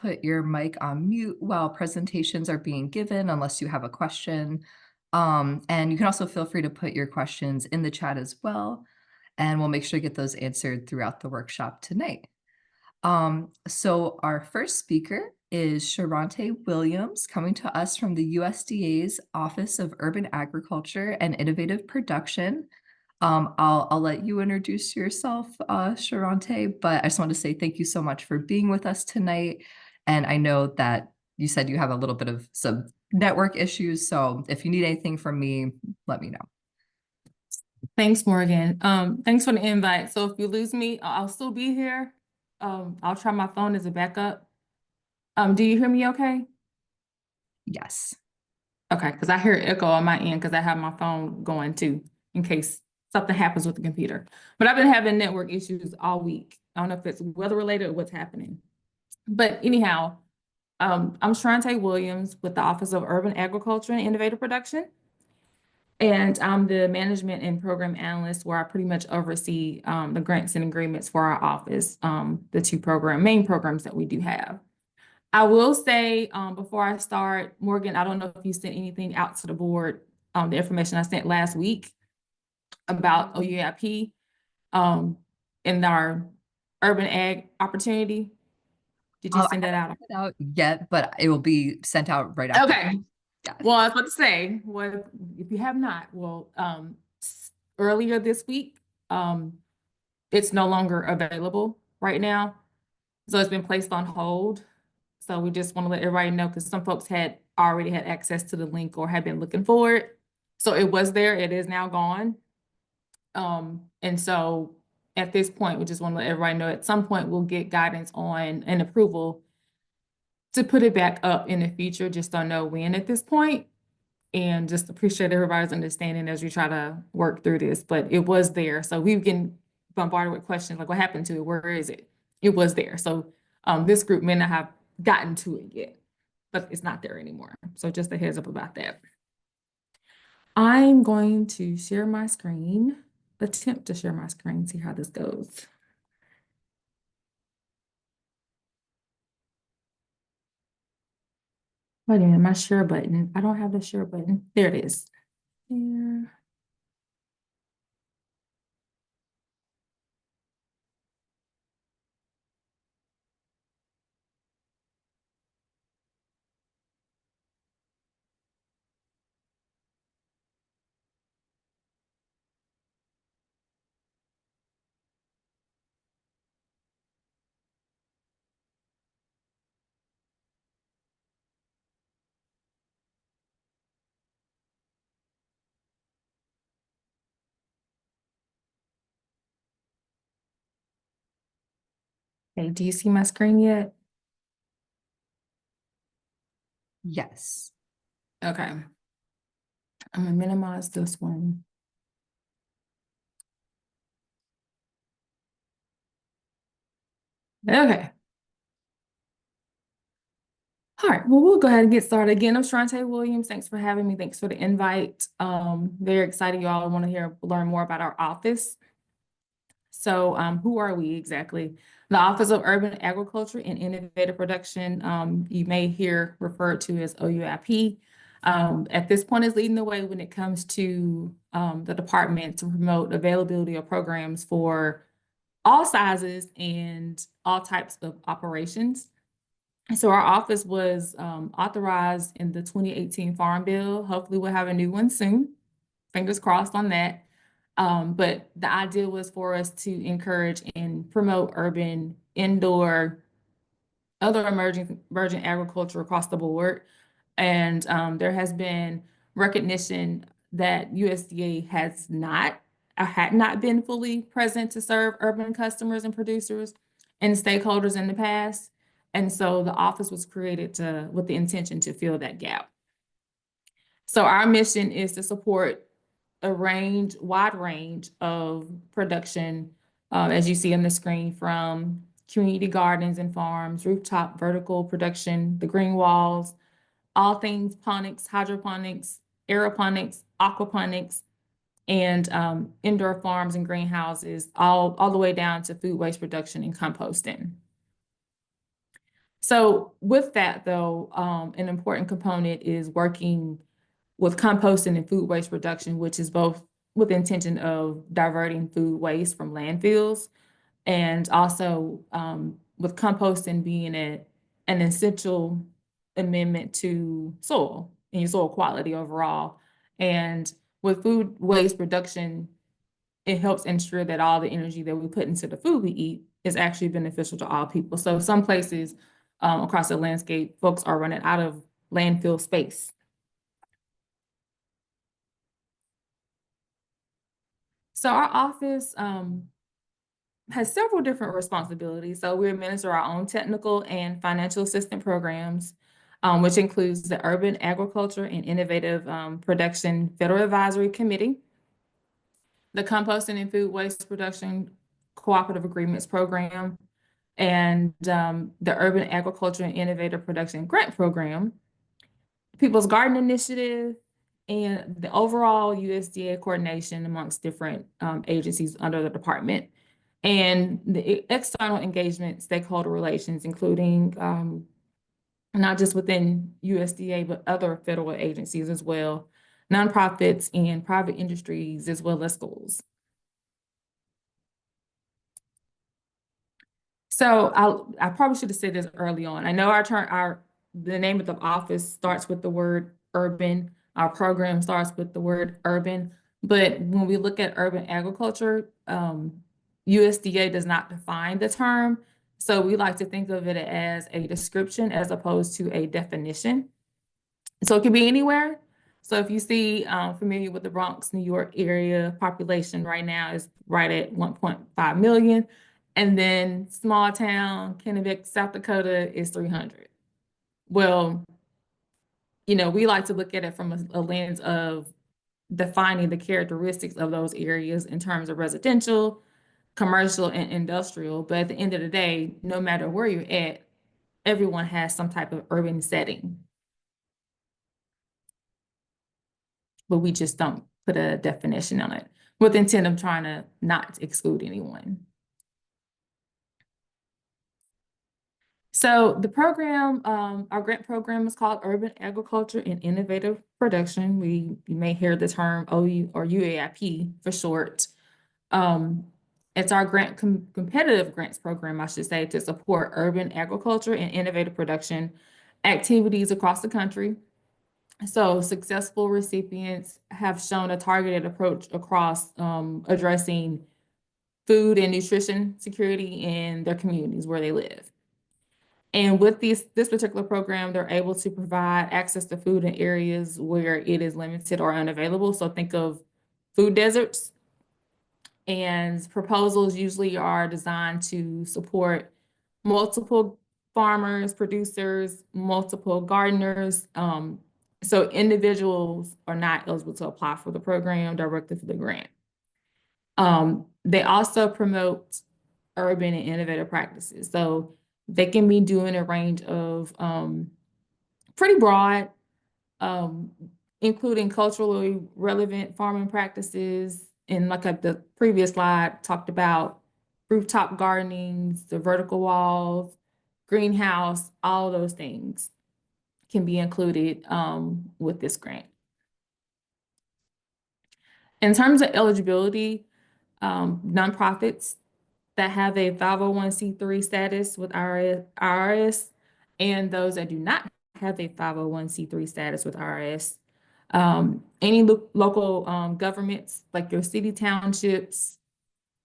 put your mic on mute while presentations are being given, unless you have a question. And you can also feel free to put your questions in the chat as well, and we'll make sure to get those answered throughout the workshop tonight. So our first speaker is Sharante Williams, coming to us from the USDA's Office of Urban Agriculture and Innovative Production. I'll let you introduce yourself, Sharante, but I just want to say thank you so much for being with us tonight. And I know that you said you have a little bit of some network issues, so if you need anything from me, let me know. Thanks, Morgan. Thanks for the invite. So if you lose me, I'll still be here. I'll try my phone as a backup. Do you hear me okay? Yes. Okay, because I hear echo on my end because I have my phone going too, in case something happens with the computer. But I've been having network issues all week. I don't know if it's weather related or what's happening. But anyhow, I'm Sharante Williams with the Office of Urban Agriculture and Innovative Production. And I'm the management and program analyst where I pretty much oversee the grants and agreements for our office, the two main programs that we do have. I will say before I start, Morgan, I don't know if you sent anything out to the board, the information I sent last week about OUIP in our urban ag opportunity. Did you send that out? I haven't sent it out yet, but it will be sent out right after. Okay. Yes. Well, I was about to say, well, if you have not, well, earlier this week, it's no longer available right now. So it's been placed on hold. So we just want to let everybody know because some folks had already had access to the link or had been looking for it. So it was there, it is now gone. And so at this point, we just want to let everybody know at some point we'll get guidance on an approval to put it back up in the future. Just don't know when at this point. And just appreciate everybody's understanding as we try to work through this, but it was there. So we've been bombarded with questions like, what happened to it? Where is it? It was there. So this group may not have gotten to it yet, but it's not there anymore. So just a heads up about that. I'm going to share my screen, attempt to share my screen, see how this goes. Wait a minute, my share button. I don't have the share button. There it is. There. Okay, do you see my screen yet? Yes. Okay. I'm gonna minimize this one. Okay. All right, well, we'll go ahead and get started. Again, I'm Sharante Williams. Thanks for having me. Thanks for the invite. Very excited you all want to learn more about our office. So who are we exactly? The Office of Urban Agriculture and Innovative Production, you may hear referred to as OUIP. At this point is leading the way when it comes to the department to promote availability of programs for all sizes and all types of operations. So our office was authorized in the 2018 Farm Bill. Hopefully we'll have a new one soon. Fingers crossed on that. But the idea was for us to encourage and promote urban, indoor, other emerging agriculture across the board. And there has been recognition that USDA had not been fully present to serve urban customers and producers and stakeholders in the past. And so the office was created with the intention to fill that gap. So our mission is to support a wide range of production, as you see on the screen, from community gardens and farms, rooftop vertical production, the green walls, all things ponics, hydroponics, aeroponics, aquaponics, and indoor farms and greenhouses, all the way down to food waste reduction and composting. So with that though, an important component is working with composting and food waste reduction, which is both with the intention of diverting food waste from landfills and also with composting being an essential amendment to soil and your soil quality overall. And with food waste reduction, it helps ensure that all the energy that we put into the food we eat is actually beneficial to all people. So some places across the landscape, folks are running out of landfill space. So our office has several different responsibilities. So we administer our own technical and financial assistance programs, which includes the Urban Agriculture and Innovative Production Federal Advisory Committee, the Composting and Food Waste Production Cooperative Agreements Program, and the Urban Agriculture and Innovative Production Grant Program, People's Garden Initiative, and the overall USDA coordination amongst different agencies under the department, and the external engagement, stakeholder relations, including not just within USDA, but other federal agencies as well, nonprofits and private industries, as well as schools. So I probably should have said this early on. I know the name of the office starts with the word urban. Our program starts with the word urban. But when we look at urban agriculture, USDA does not define the term. So we like to think of it as a description as opposed to a definition. So it can be anywhere. So if you see familiar with the Bronx, New York area, population right now is right at 1.5 million. And then small town, Kennebec, South Dakota is 300. Well, we like to look at it from a lens of defining the characteristics of those areas in terms of residential, commercial, and industrial. But at the end of the day, no matter where you're at, everyone has some type of urban setting. But we just don't put a definition on it with the intent of trying to not exclude anyone. So the program, our grant program is called Urban Agriculture and Innovative Production. You may hear the term OU or UAIP for short. It's our competitive grants program, I should say, to support urban agriculture and innovative production activities across the country. So successful recipients have shown a targeted approach across addressing food and nutrition security in their communities where they live. And with this particular program, they're able to provide access to food in areas where it is limited or unavailable. So think of food deserts. And proposals usually are designed to support multiple farmers, producers, multiple gardeners. So individuals are not eligible to apply for the program directly for the grant. They also promote urban and innovative practices. So they can be doing a range of pretty broad, including culturally relevant farming practices. And like the previous slide talked about rooftop gardenings, the vertical walls, greenhouse, all those things can be included with this grant. In terms of eligibility, nonprofits that have a 501c3 status with IRS and those that do not have a 501c3 status with IRS. Any local governments like your city townships,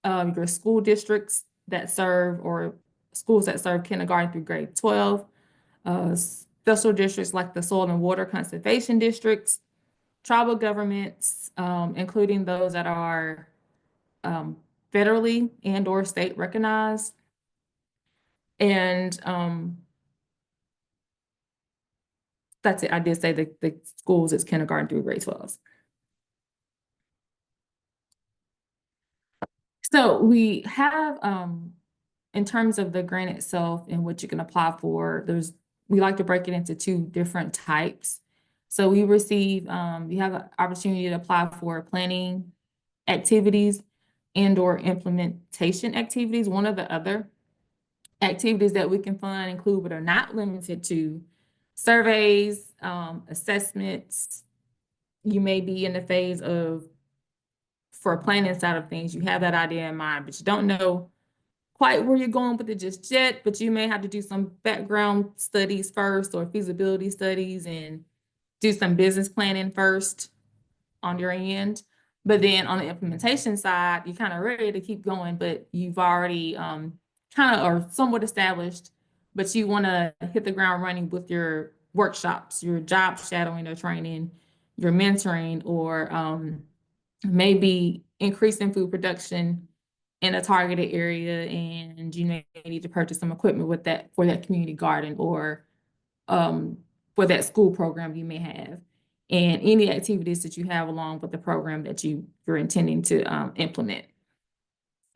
your school districts that serve or schools that serve kindergarten through grade 12, special districts like the soil and water conservation districts, tribal governments, including those that are federally and or state recognized. And that's it. I did say the schools is kindergarten through grade 12. So we have, in terms of the grant itself and what you can apply for, we like to break it into two different types. So we receive, you have an opportunity to apply for planning activities and or implementation activities, one or the other. Activities that we can fund include but are not limited to surveys, assessments. You may be in the phase of, for planning side of things, you have that idea in mind, but you don't know quite where you're going with it just yet, but you may have to do some background studies first or feasibility studies and do some business planning first on your end. But then on the implementation side, you're kind of ready to keep going, but you've already kind of are somewhat established, but you want to hit the ground running with your workshops, your job shadowing or training, your mentoring, or maybe increasing food production in a targeted area, and you may need to purchase some equipment with that for that community garden or um, for that school program you may have, and any activities that you have along with the program that you're intending to implement.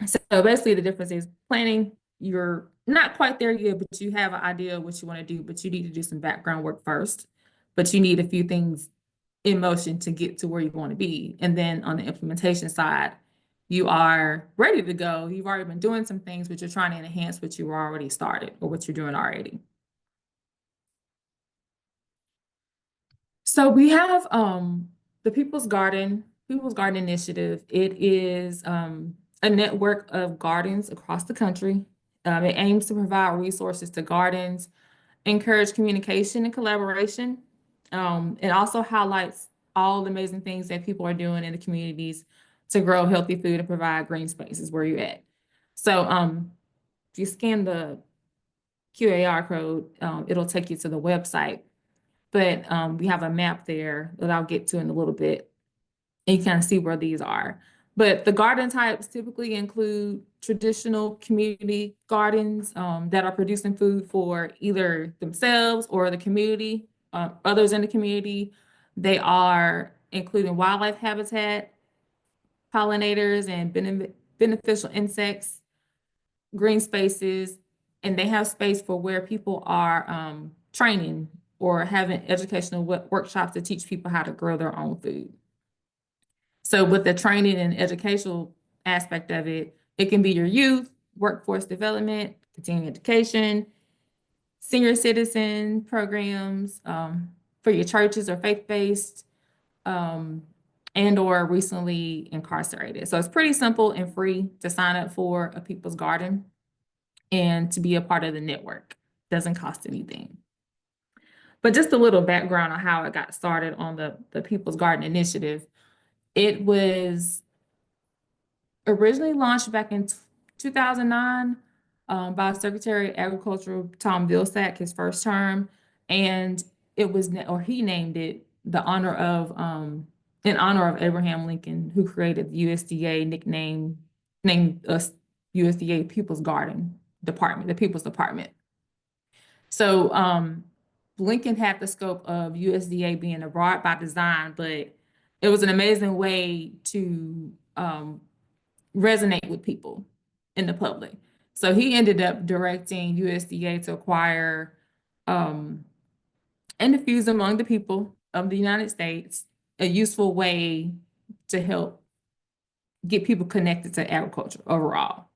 So basically, the difference is planning. You're not quite there yet, but you have an idea of what you want to do, but you need to do some background work first. But you need a few things in motion to get to where you want to be. And then on the implementation side, you are ready to go. You've already been doing some things, but you're trying to enhance what you already started or what you're doing already. So we have the People's Garden Initiative. It is a network of gardens across the country. It aims to provide resources to gardens, encourage communication and collaboration. It also highlights all the amazing things that people are doing in the communities to grow healthy food and provide green spaces where you're at. So if you scan the QAR code, it'll take you to the website. But we have a map there that I'll get to in a little bit, and you kind of see where these are. But the garden types typically include traditional community gardens that are producing food for either themselves or the community, others in the community. They are including wildlife habitat, pollinators, and beneficial insects, green spaces, and they have space for where people are training or having educational workshops to teach people how to grow their own food. So with the training and educational aspect of it, it can be your youth, workforce development, continuing education, senior citizen programs for your churches or faith-based, and or recently incarcerated. So it's pretty simple and free to sign up for a People's Garden and to be a part of the network. Doesn't cost anything. But just a little background on how it got started on the People's Garden Initiative. It was originally launched back in 2009 by Secretary of Agriculture Tom Vilsack, his first term, and it was, or he named it the honor of in honor of Abraham Lincoln, who created the USDA, named us USDA People's Garden Department, the People's Department. So Lincoln had the scope of USDA being abroad by design, but it was an amazing way to resonate with people in the public. So he ended up directing USDA to acquire and diffuse among the people of the United States a useful way to help get people connected to agriculture overall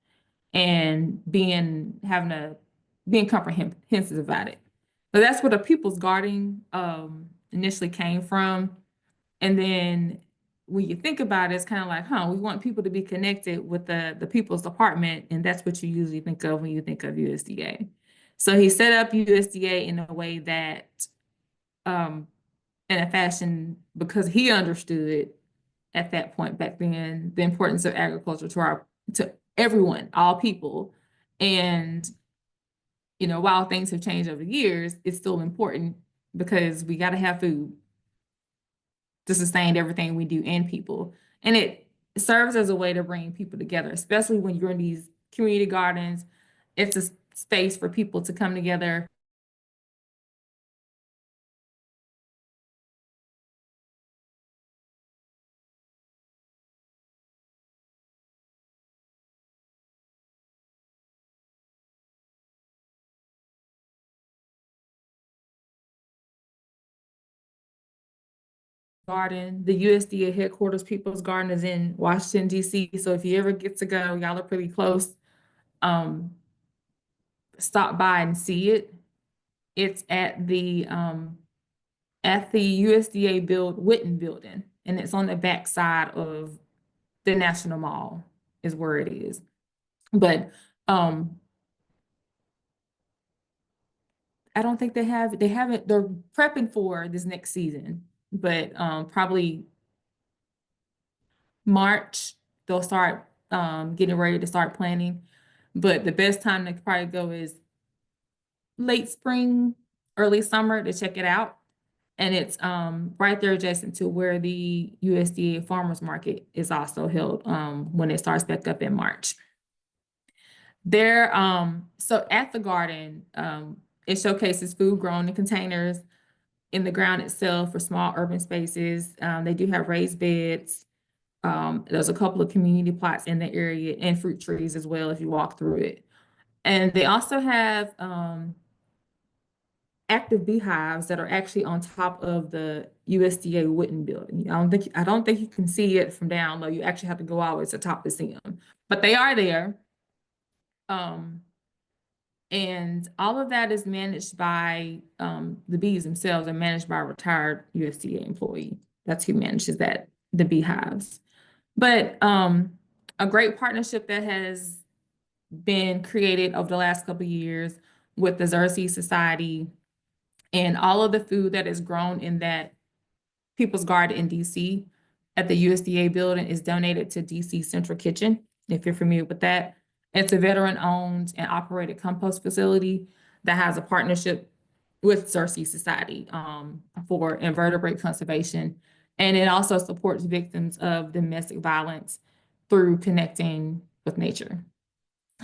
and being comprehensive about it. So that's where the People's Garden initially came from. And then when you think about it, it's kind of like, we want people to be connected with the People's Department, and that's what you usually think of when you think of USDA. So he set up USDA in a way that, in a fashion, because he understood at that point back then the importance of agriculture to everyone, all people. And while things have changed over the years, it's still important because we got to have food to sustain everything we do and people. And it serves as a way to bring people together, especially when you're in these community gardens. It's a space for people to come together. Garden, the USDA headquarters, People's Garden, is in Washington, D.C. So if you ever get to go, y'all are pretty close. stop by and see it, it's at the USDA Witten building, and it's on the back side of the National Mall is where it is. But um, I don't think they haven't, they're prepping for this next season, but probably March, they'll start getting ready to start planning. But the best time to probably go is late spring, early summer to check it out. And it's right there adjacent to where the USDA Farmers Market is also held when it starts back up in March. There, so at the garden, it showcases food grown in containers in the ground itself for small urban spaces. They do have raised beds. There's a couple of community plots in the area and fruit trees as well if you walk through it. And they also have active beehives that are actually on top of the USDA Witten building. I don't think you can see it from down low. You actually have to go all the way to the top to see them, but they are there. Um, and all of that is managed by the bees themselves are managed by a retired USDA employee. That's who manages the beehives. But a great partnership that has been created over the last couple of years with the Xerces Society, and all of the food that is grown in that People's Garden in DC at the USDA building is donated to DC Central Kitchen, if you're familiar with that. It's a veteran-owned and operated compost facility that has a partnership with Xerces Society for invertebrate conservation. And it also supports victims of domestic violence through connecting with nature.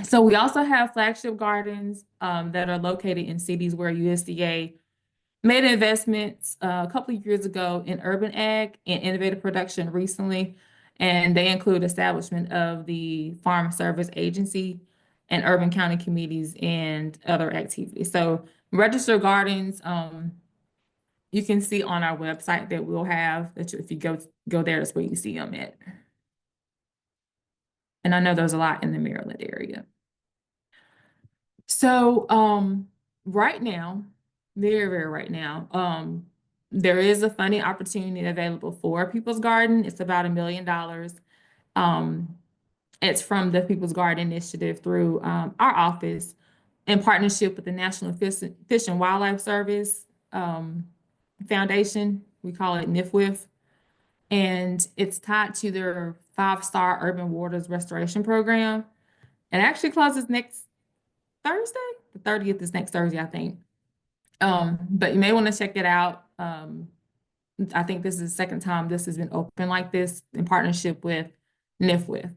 So we also have flagship gardens that are located in cities where USDA made investments a couple of years ago in urban ag and innovative production recently, and they include establishment of the Farm Service Agency and urban county committees and other activities. So registered gardens, you can see on our website that we'll have, that if you go there, that's where you see them at. And I know there's a lot in the Maryland area. So right now, very right now, there is a funding opportunity available for People's Garden. It's about $1 million. It's from the People's Garden Initiative through our office in partnership with the National Fish and Wildlife Service Foundation. We call it NIFWIF. And it's tied to their 5-star urban waters restoration program. It actually closes next Thursday. The 30th is next Thursday, I think. But you may want to check it out. I think this is the second time this has been open like this in partnership with NIFWIF.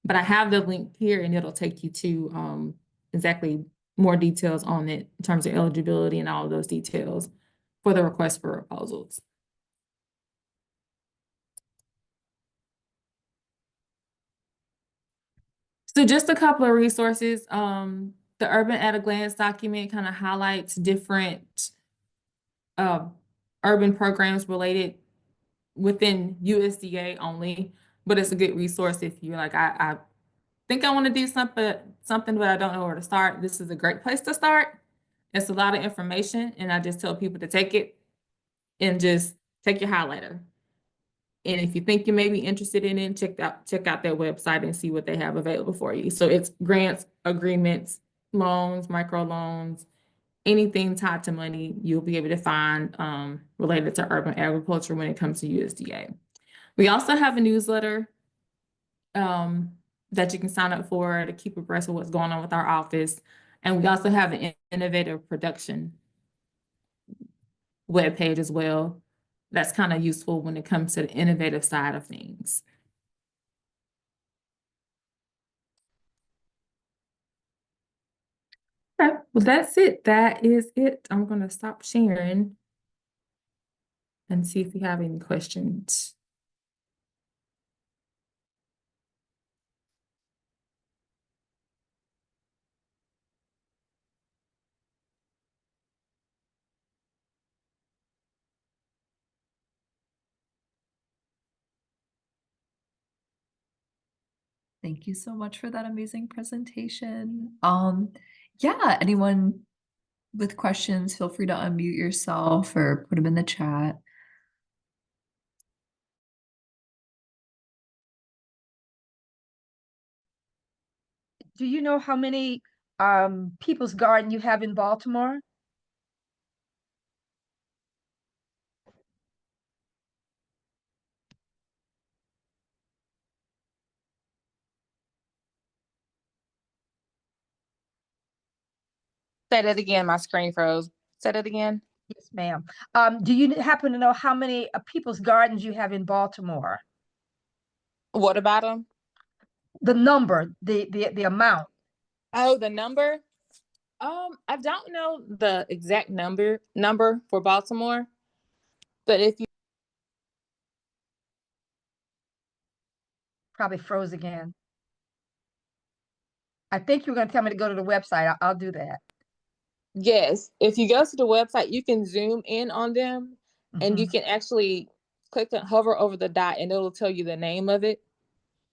But I have the link here and it'll take you to exactly more details on it in terms of eligibility and all of those details for the request for proposals. So just a couple of resources. The Urban at a Glance document kind of highlights different urban programs related within USDA only, but it's a good resource if you're like, I think I want to do something, but I don't know where to start. This is a great place to start. It's a lot of information, and I just tell people to take it and just take your highlighter. And if you think you may be interested in it, check out their website and see what they have available for you. So it's grants, agreements, loans, microloans, anything tied to money, you'll be able to find related to urban agriculture when it comes to USDA. We also have a newsletter that you can sign up for to keep abreast of what's going on with our office. And we also have an innovative production webpage as well. That's kind of useful when it comes to the innovative side of things. Okay, well, that's it. That is it. I'm going to stop sharing and see if you have any questions. Thank you so much for that amazing presentation. Yeah, anyone with questions, feel free to unmute yourself or put them in the chat. Do you know how many people's garden you have in Baltimore? Say that again. My screen froze. Say that again. Yes, ma'am. Do you happen to know how many people's gardens you have in Baltimore? What about them? The number, the amount. Oh, the number. I don't know the exact number for Baltimore, but if you Probably froze again. I think you're going to tell me to go to the website. I'll do that. yes, if you go to the website, you can zoom in on them, and you Mhm. can actually click and hover over the dot, and it'll tell you the name of it.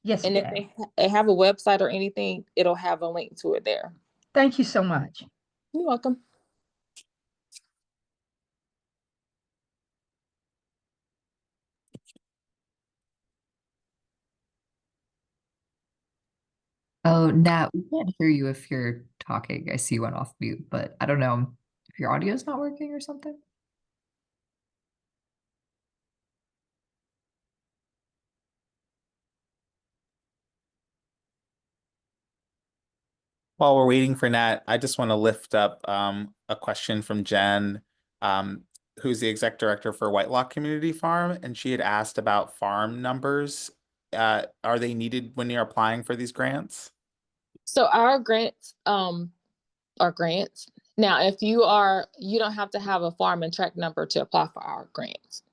Yes, And if ma'am. they have a website or anything, it'll have a link to it there. Thank you so much. You're welcome. Oh, Nat, we can't hear you if you're talking. I see you went off mute, but I don't know if your audio is not working or something. While we're waiting for Nat, I just want to lift up a question from Jen, who's the exec director for Whitelock Community Farm, and she had asked about farm numbers. Are they needed when you're applying for these grants? So our grants are grants. Now, if you don't have to have a farm and tract number to apply for our grants.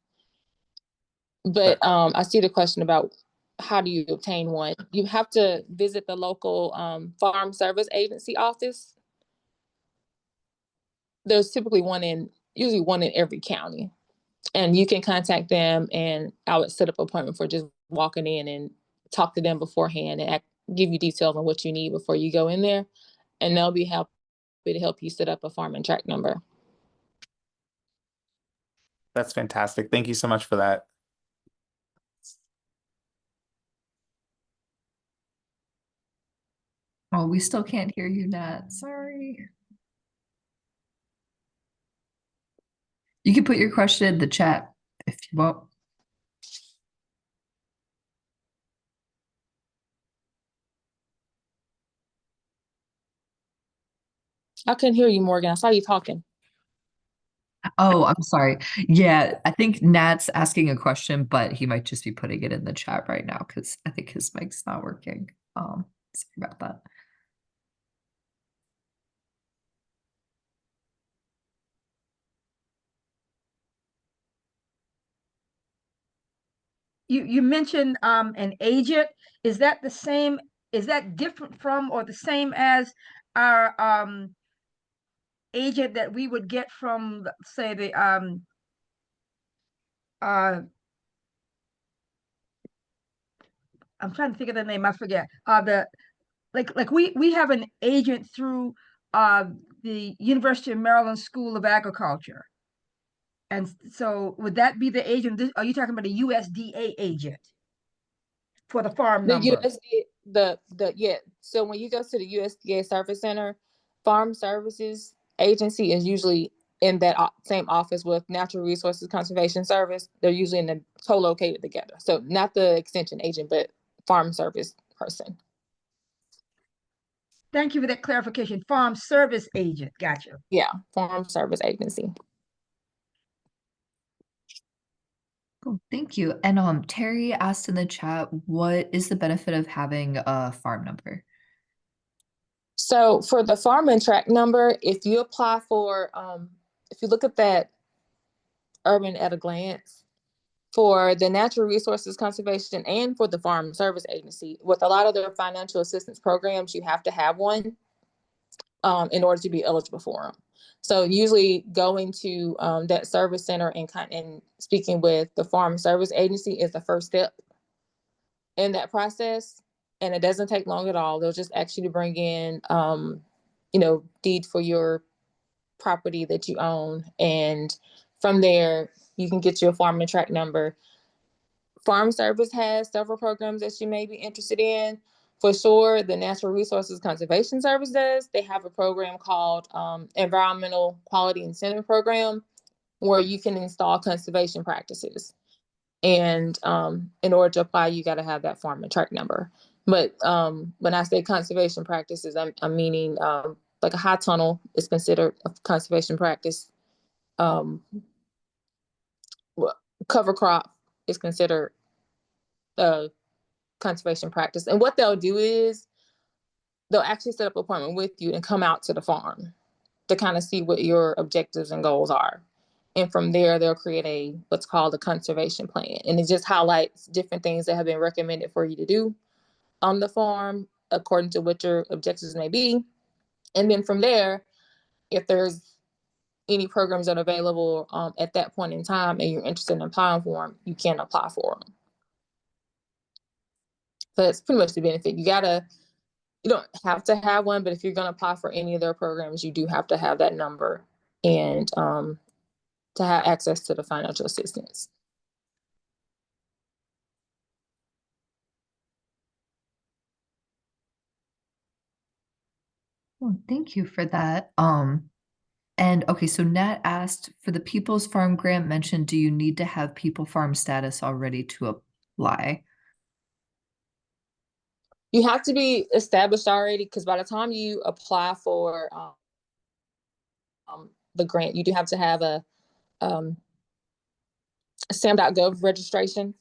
But But I see the question about how do you obtain one? You have to visit the local farm service agency office. There's usually one in every county. And you can contact them, and I would set up an appointment for just walking in and talk to them beforehand and give you details on what you need before you go in there. And they'll be happy to help you set up a farm and tract number. that's fantastic. Thank you so much for that. Oh, we still can't hear you, Nat. Sorry. You can put your question in the chat if you want. I couldn't hear you, Morgan. I saw you talking. Oh, I'm sorry. Yeah, I think Nat's asking a question, but he might just be putting it in the chat right now because I think his mic's not working. Sorry about that. You mentioned an agent. Is that the same? Is that different from or the same as our agent that we would get from, say, the uh I'm trying to think of the name. I forget. The like we have an agent through uh the University of Maryland School of Agriculture. And so would that be the agent? Are you talking about a USDA agent for the farm The number? USDA, yeah. So when you go to the USDA Service Center, Farm Services Agency is usually in that same office with Natural Resources Conservation Service. They're usually in the co-located together. So not the extension agent, but farm service person. Thank you for that clarification. Farm service agent. Gotcha. Yeah, Farm Service Agency. Cool, thank you. And Terry asked in the chat, what is the benefit of having a farm number? So for the farm and tract number, if you apply for, if you look at that urban at a glance, for the Natural Resources Conservation and for the Farm Service Agency, with a lot of their financial assistance programs, you have to have one in order to be eligible for them. So usually going to that service center and speaking with the Farm Service Agency is the first step in that process. And it doesn't take long at all. They'll just ask you to bring in deed for your property that you own. And from there, you can get your farm and tract number. Farm Service has several programs that you may be interested in. For sure, the Natural Resources Conservation Service does. They have a program called Environmental Quality Incentive Program, where you can install conservation practices. And in order to apply, you got to have that farm and tract number. But when I say conservation practices, I'm meaning like a high tunnel is considered a conservation practice. Cover crop is considered a conservation practice. And what they'll do is they'll actually set up an appointment with you and come out to the farm to kind of see what your objectives and goals are. And from there, they'll create what's called a conservation plan. And it just highlights different things that have been recommended for you to do on the farm according to what your objectives may be. And then from there, if there's any programs that are available at that point in time and you're interested in applying for them, you can apply for them. So that's pretty much the benefit. You don't have to have one, but if you're going to apply for any of their programs, you do have to have that number and to have access to the financial assistance. Well, thank you for that. And okay, so Nat asked for the People's Farm grant mentioned, do you need to have People Farm status already to apply? You have to be established already, because by the time you apply for the grant, you do have to have a SAM.gov registration.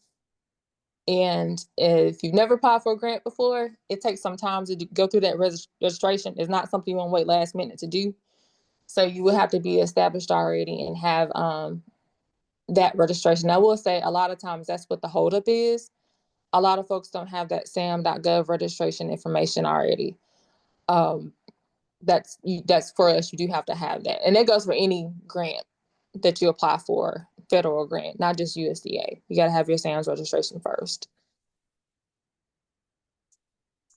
And if you've never applied for a grant before, it takes some time to go through that registration. It's not something you want to wait last minute to do. So you will have to be established already and have that registration. I will say a lot of times that's what the holdup is. A lot of folks don't have that SAM.gov registration information already. That's for us. You do have to have that, and that goes for any grant that you apply for, federal grant, not just USDA. You got to have your SAM's registration first.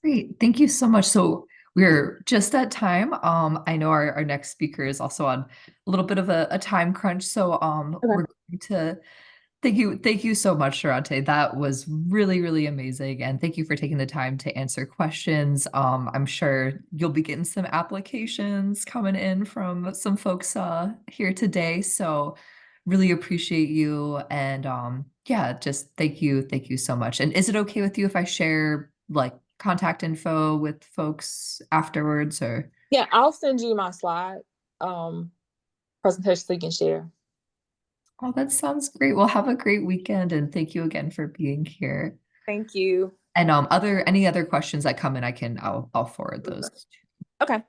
Great, thank you so much. So we're just at time. I know our next speaker is also on a little bit of a time crunch. So Okay. we're going to thank you so much, Sharante. That was really, really amazing. And thank you for taking the time to answer questions. I'm sure you'll be getting some applications coming in from some folks here today. So really appreciate you. And yeah, just thank you so much. And is it okay with you if I share like contact info with folks afterwards, or? Yeah, I'll send you my slide presentation so you can share. Oh, that sounds great. Well, have a great weekend, and thank you again for being here. Thank you. And any other questions that come in, I'll forward those. Okay.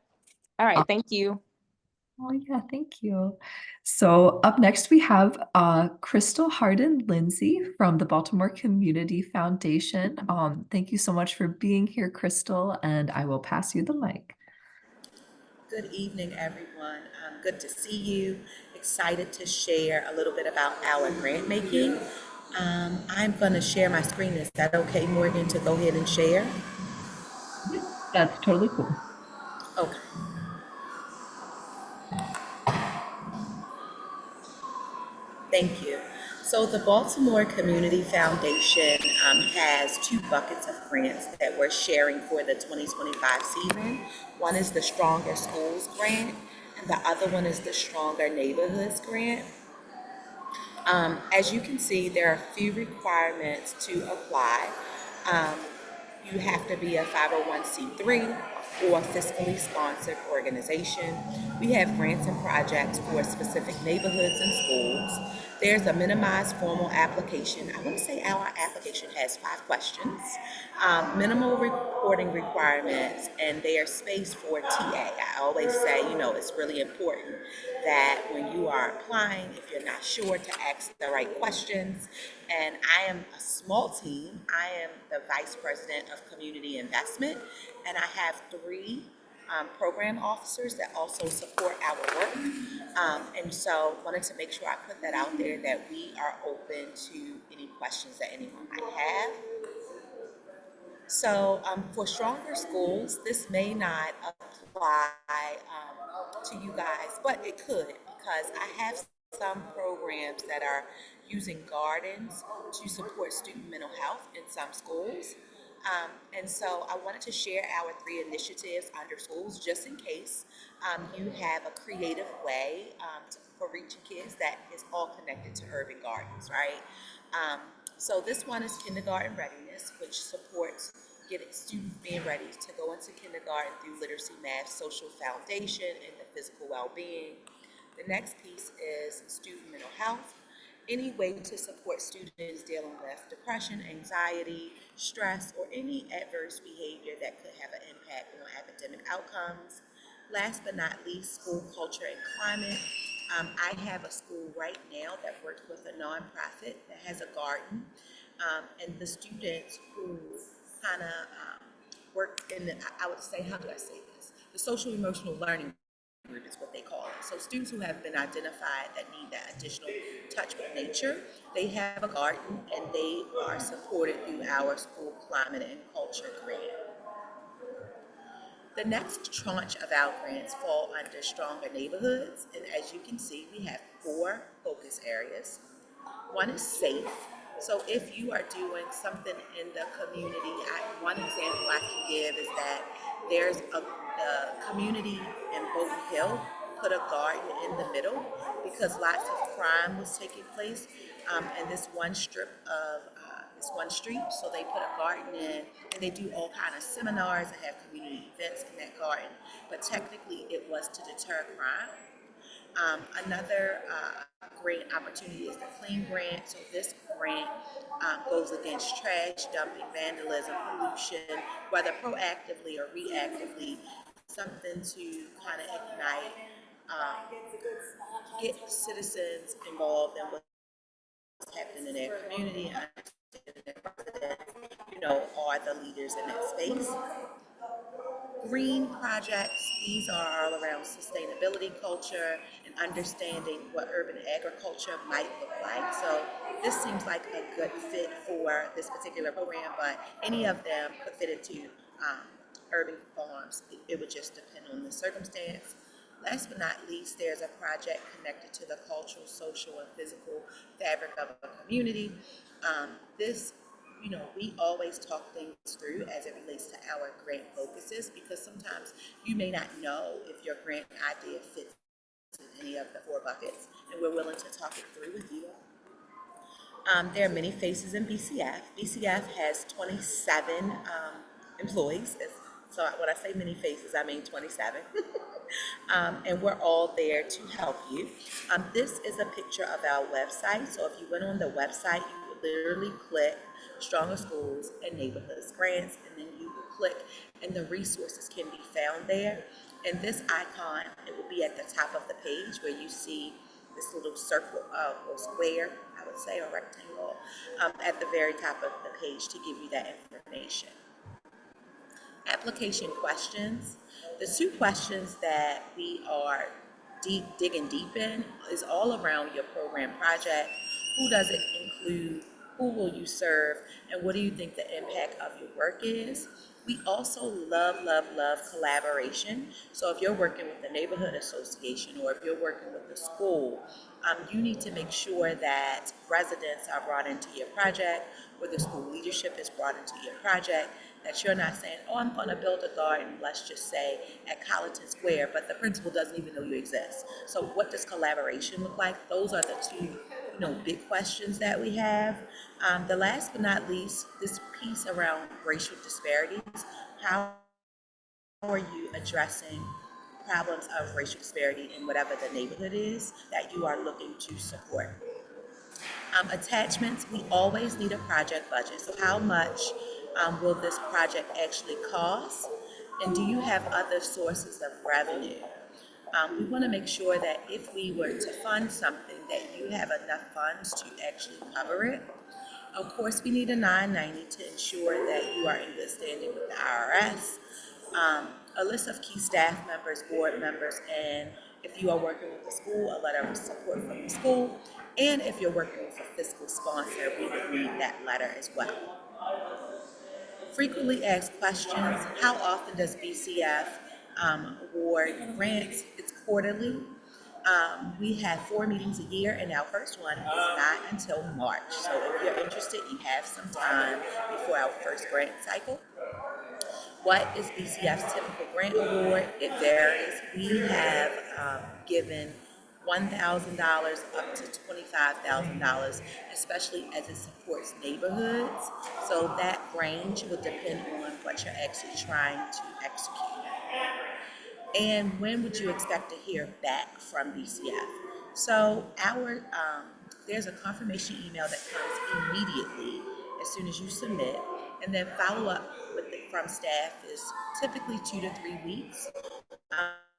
All right. Thank you. Oh yeah, thank you. So up next we have Crystal Harden Lindsay from the Baltimore Community Foundation. Thank you so much for being here, Crystal, and I will pass you the mic. Good evening, everyone. Good to see you. Excited to share a little bit about our grant making. I'm going to share my screen. Is that okay, Morgan, to go ahead and share? That's totally cool. Okay. Thank you. So the Baltimore Community Foundation has two buckets of grants that we're sharing for the 2025 season. One is the Stronger Schools grant, and the other one is the Stronger Neighborhoods grant. As you can see, there are a few requirements to apply. You have to be a 501c3 or fiscally sponsored organization. We have grants and projects for specific neighborhoods and schools. There's a minimized formal application. I want to say our application has 5 questions, minimal reporting requirements, and they are spaced for TA. I always say, it's really important that when you are applying, if you're not sure, to ask the right questions. And I am a small team. I am the Vice President of Community Investment, and I have 3 program officers that also support our work. And so wanted to make sure I put that out there, that we are open to any questions that anyone might have. So for stronger schools, this may not apply to you guys, but it could because I have some programs that are using gardens to support student mental health in some schools. And so I wanted to share our 3 initiatives under schools just in case you have a creative way for reaching kids that is all connected to urban gardens, right? Um, so this one is kindergarten readiness, which supports getting students being ready to go into kindergarten through literacy, math, social foundation, and the physical well-being. The next piece is student mental health, any way to support students dealing with depression, anxiety, stress, or any adverse behavior that could have an impact on academic outcomes. Last but not least, school culture and climate. I have a school right now that works with a nonprofit that has a garden, and the students who kind of work in the, I would say, how do I say this? The social emotional learning group is what they call it. So students who have been identified that need that additional touch with nature, they have a garden and they are supported through our school climate and culture grant. The next tranche of our grants fall under stronger neighborhoods, and as you can see, we have 4 focus areas. One is safe. So if you are doing something in the community, one example I can give is that there's the community in Boat Hill put a garden in the middle because lots of crime was taking place in this one strip of this one street. So they put a garden in, and they do all kind of seminars and have community events in that garden. But technically, it was to deter crime. Another grant opportunity is the Clean Grant. So this grant goes against trash dumping, vandalism, pollution, whether proactively or reactively, something to kind of ignite, get citizens involved in what's happening in their community and understanding that residents, are the leaders in that space. Green projects, these are all around sustainability culture and understanding what urban agriculture might look like. So this seems like a good fit for this particular program, but any of them could fit into urban farms. It would just depend on the circumstance. Last but not least, there's a project connected to the cultural, social, and physical fabric of a community. This we always talk things through as it relates to our grant focuses because sometimes you may not know if your grant idea fits in any of the 4 buckets, and we're willing to talk it through with you. There are many faces in BCF. BCF has 27 employees. So when I say many faces, I mean 27. And we're all there to help you. This is a picture of our website. So if you went on the website, you would literally click Stronger Schools and Neighborhoods Grants, and then you would click, and the resources can be found there. And this icon, it will be at the top of the page where you see this little circle or square, I would say, or rectangle, at the very top of the page to give you that information. Application questions. The 2 questions that we are digging deep in is all around your program project. Who does it include? Who will you serve? And what do you think the impact of your work is? We also love collaboration. So if you're working with the neighborhood association or if you're working with the school, you need to make sure that residents are brought into your project or the school leadership is brought into your project, that you're not saying, oh, I'm going to build a garden, let's just say at Colleton Square, but the principal doesn't even know you exist. So what does collaboration look like? Those are the 2 big questions that we have. The last but not least, this piece around racial disparities. How are you addressing problems of racial disparity in whatever the neighborhood is that you are looking to support? Attachments, we always need a project budget. So how much will this project actually cost? And do you have other sources of revenue? We want to make sure that if we were to fund something, that you have enough funds to actually cover it. Of course, we need a 990 to ensure that you are in good standing with the IRS. A list of key staff members, board members, and if you are working with the school, a letter of support from the school. And if you're working with a fiscal sponsor, we would need that letter as well. Frequently asked questions. How often does BCF award grants? It's quarterly. We have 4 meetings a year, and our first one is not until March. So if you're interested, you have some time before our first grant cycle. What is BCF's typical grant award? It varies. We have given $1,000 up to $25,000, especially as it supports neighborhoods. So that range will depend on what you're actually trying to execute. And when would you expect to hear back from BCF? So there's a confirmation email that comes immediately as soon as you submit, and then follow up from staff is typically 2 to 3 weeks.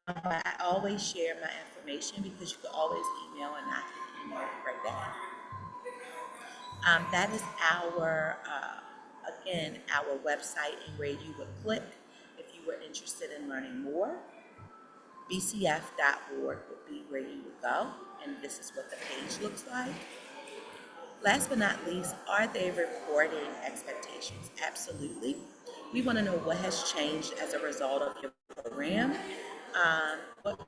But I always share my information because you can always email and I can email right back. That is again, our website and where you would click if you were interested in learning more. bcf.org would be where you would go, and this is what the page looks like. Last but not least, are they reporting expectations? Absolutely. We want to know what has changed as a result of your program. What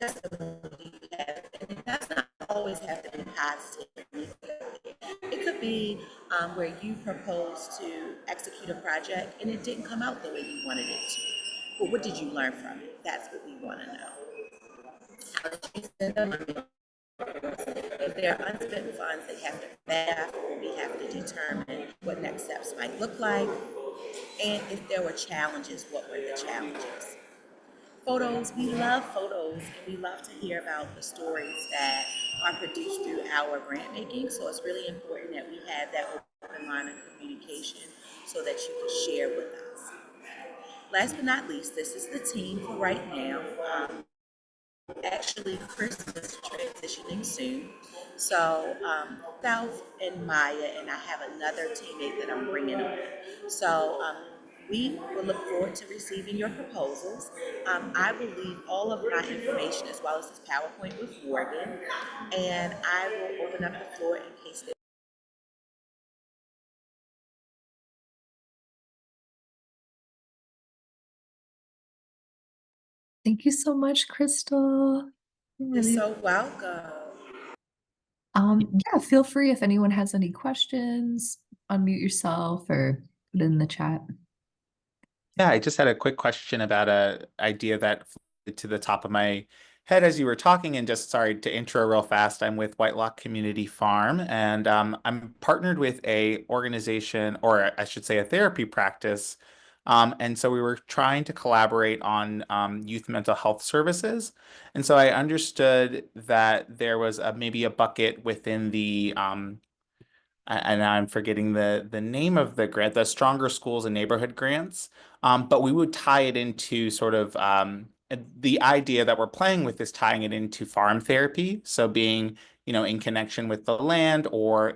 testimony you have, and it does not always have to be positive. It could be where you proposed to execute a project and it didn't come out the way you wanted it to. But what did you learn from it? That's what we want to know. How did you spend the money? If there are unspent funds, they have to back, or we have to determine what next steps might look like. And if there were challenges, what were the challenges? Photos, we love photos, and we love to hear about the stories that are produced through our grant making. So it's really important that we have that open line of communication so that you can share with us. Last but not least, this is the team for right now. Actually, Chris is transitioning soon. So, South and Maya, and I have another teammate that I'm bringing on. So, we will look forward to receiving your proposals. I will leave all of my information as well as this PowerPoint with Morgan, and I will open up the floor in case there. Thank you so much, Crystal. You're so welcome. Yeah, feel free if anyone has any questions, unmute yourself or put it in the chat. Yeah, I just had a quick question about a idea that flew to the top of my head as you were talking, and just sorry to intro real fast. I'm with Whitelock Community Farm, and I'm partnered with a organization, or I should say a therapy practice. And so we were trying to collaborate on youth mental health services. And so I understood that there was maybe a bucket within the and I'm forgetting the name of the grant, the Stronger Schools and Neighborhood Grants. But we would tie it into sort of the idea that we're playing with is tying it into farm therapy. So being, in connection with the land or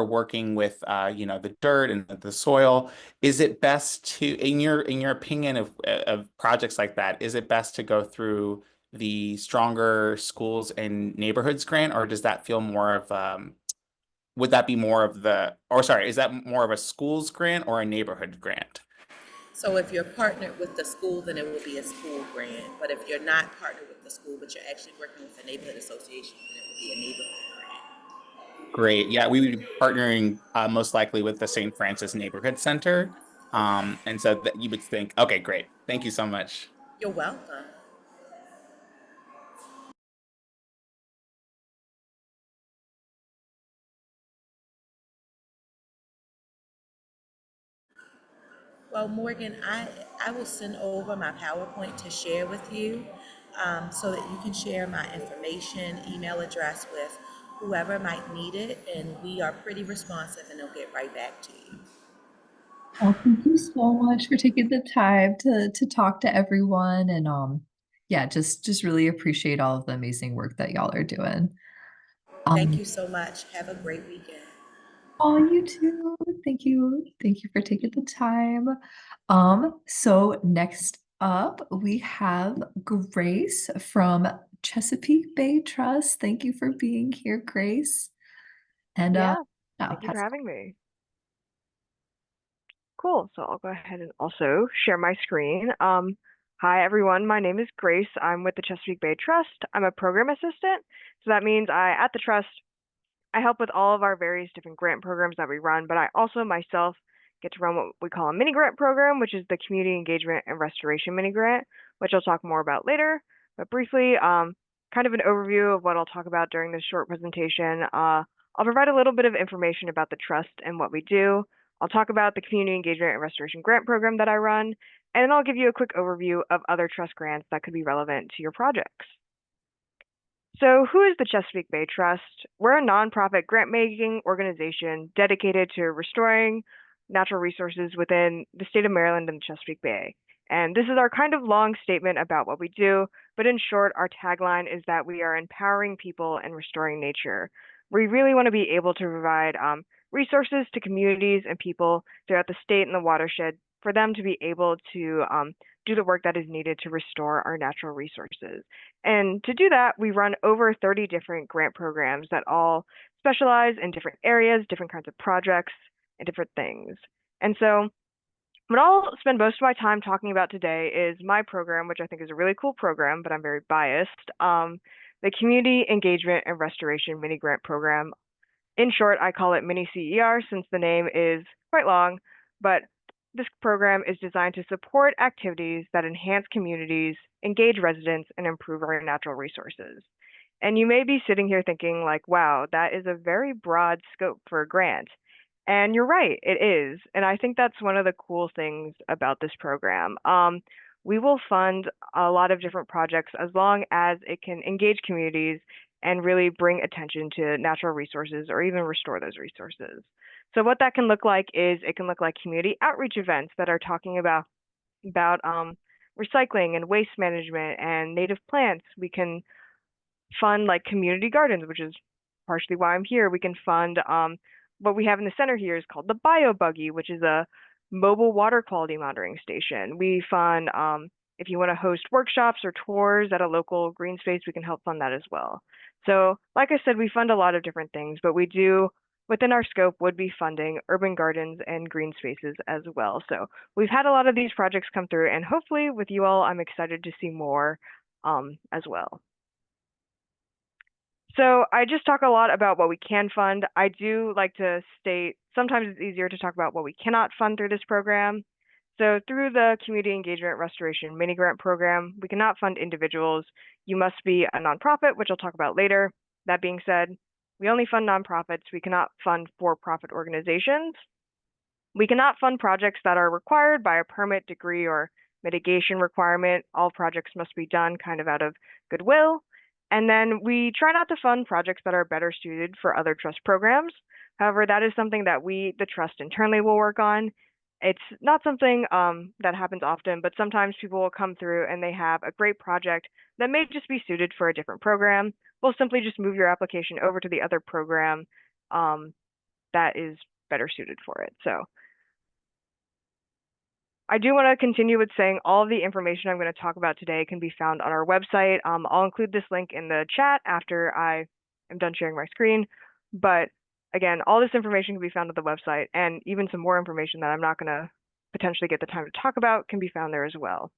working with the dirt and the soil. Is it best to, in your opinion of projects like that, is it best to go through the Stronger Schools and Neighborhoods grant, or does that feel more of would that be more of or sorry, is that more of a schools grant or a neighborhood grant? So if you're partnered with the school, then it will be a school grant. But if you're not partnered with the school, but you're actually working with a neighborhood association, then it would be a neighborhood grant. Great. Yeah, we would be partnering most likely with the St. Francis Neighborhood Center. And so that you would think, okay, great. Thank you so much. You're welcome. Well, Morgan, I will send over my PowerPoint to share with you so that you can share my information, email address with whoever might need it, and we are pretty responsive and they'll get right back to you. Well, thank you so much for taking the time to talk to everyone, and yeah, just really appreciate all of the amazing work that y'all are doing. Thank you so much. Have a great weekend. Oh, you too. Thank you. Thank you for taking the time. So next up we have Grace from Chesapeake Bay Trust. Thank you for being here, Grace. And Yeah, I'll thank you for pass. having me. Cool. So I'll go ahead and also share my screen. Hi, everyone. My name is Grace. I'm with the Chesapeake Bay Trust. I'm a program assistant. So that means at the trust, I help with all of our various different grant programs that we run, but I also myself get to run what we call a mini grant program, which is the Community Engagement and Restoration Mini Grant, which I'll talk more about later. But briefly, kind of an overview of what I'll talk about during this short presentation. I'll provide a little bit of information about the trust and what we do. I'll talk about the Community Engagement and Restoration Grant program that I run, and then I'll give you a quick overview of other trust grants that could be relevant to your projects. So who is the Chesapeake Bay Trust? We're a nonprofit grant-making organization dedicated to restoring natural resources within the state of Maryland and the Chesapeake Bay. And this is our kind of long statement about what we do, but in short, our tagline is that we are empowering people and restoring nature. We really want to be able to provide resources to communities and people throughout the state and the watershed for them to be able to do the work that is needed to restore our natural resources. And to do that, we run over 30 different grant programs that all specialize in different areas, different kinds of projects, and different things. And so what I'll spend most of my time talking about today is my program, which I think is a really cool program, but I'm very biased, the Community Engagement and Restoration Mini Grant Program. In short, I call it Mini CER since the name is quite long, but this program is designed to support activities that enhance communities, engage residents, and improve our natural resources. And you may be sitting here thinking like, wow, that is a very broad scope for a grant. And you're right, it is. And I think that's one of the cool things about this program. We will fund a lot of different projects as long as it can engage communities and really bring attention to natural resources or even restore those resources. So what that can look like is it can look like community outreach events that are talking about recycling and waste management and native plants. We can fund like community gardens, which is partially why I'm here. We can fund what we have in the center here is called the Bio Buggy, which is a mobile water quality monitoring station. We fund if you want to host workshops or tours at a local green space, we can help fund that as well. So like I said, we fund a lot of different things, but we do within our scope would be funding urban gardens and green spaces as well. So we've had a lot of these projects come through, and hopefully with you all, I'm excited to see more as well. So I just talk a lot about what we can fund. I do like to state sometimes it's easier to talk about what we cannot fund through this program. So through the Community Engagement Restoration Mini Grant Program, we cannot fund individuals. You must be a nonprofit, which I'll talk about later. That being said, we only fund nonprofits. We cannot fund for-profit organizations. We cannot fund projects that are required by a permit, degree, or mitigation requirement. All projects must be done kind of out of goodwill. And then we try not to fund projects that are better suited for other trust programs. However, that is something that we, the trust internally, will work on. It's not something that happens often, but sometimes people will come through and they have a great project that may just be suited for a different program. We'll simply just move your application over to the other program that is better suited for it. So I do want to continue with saying all of the information I'm going to talk about today can be found on our website. I'll include this link in the chat after I am done sharing my screen. But again, all this information can be found at the website, and even some more information that I'm not going to potentially get the time to talk about can be found there as well.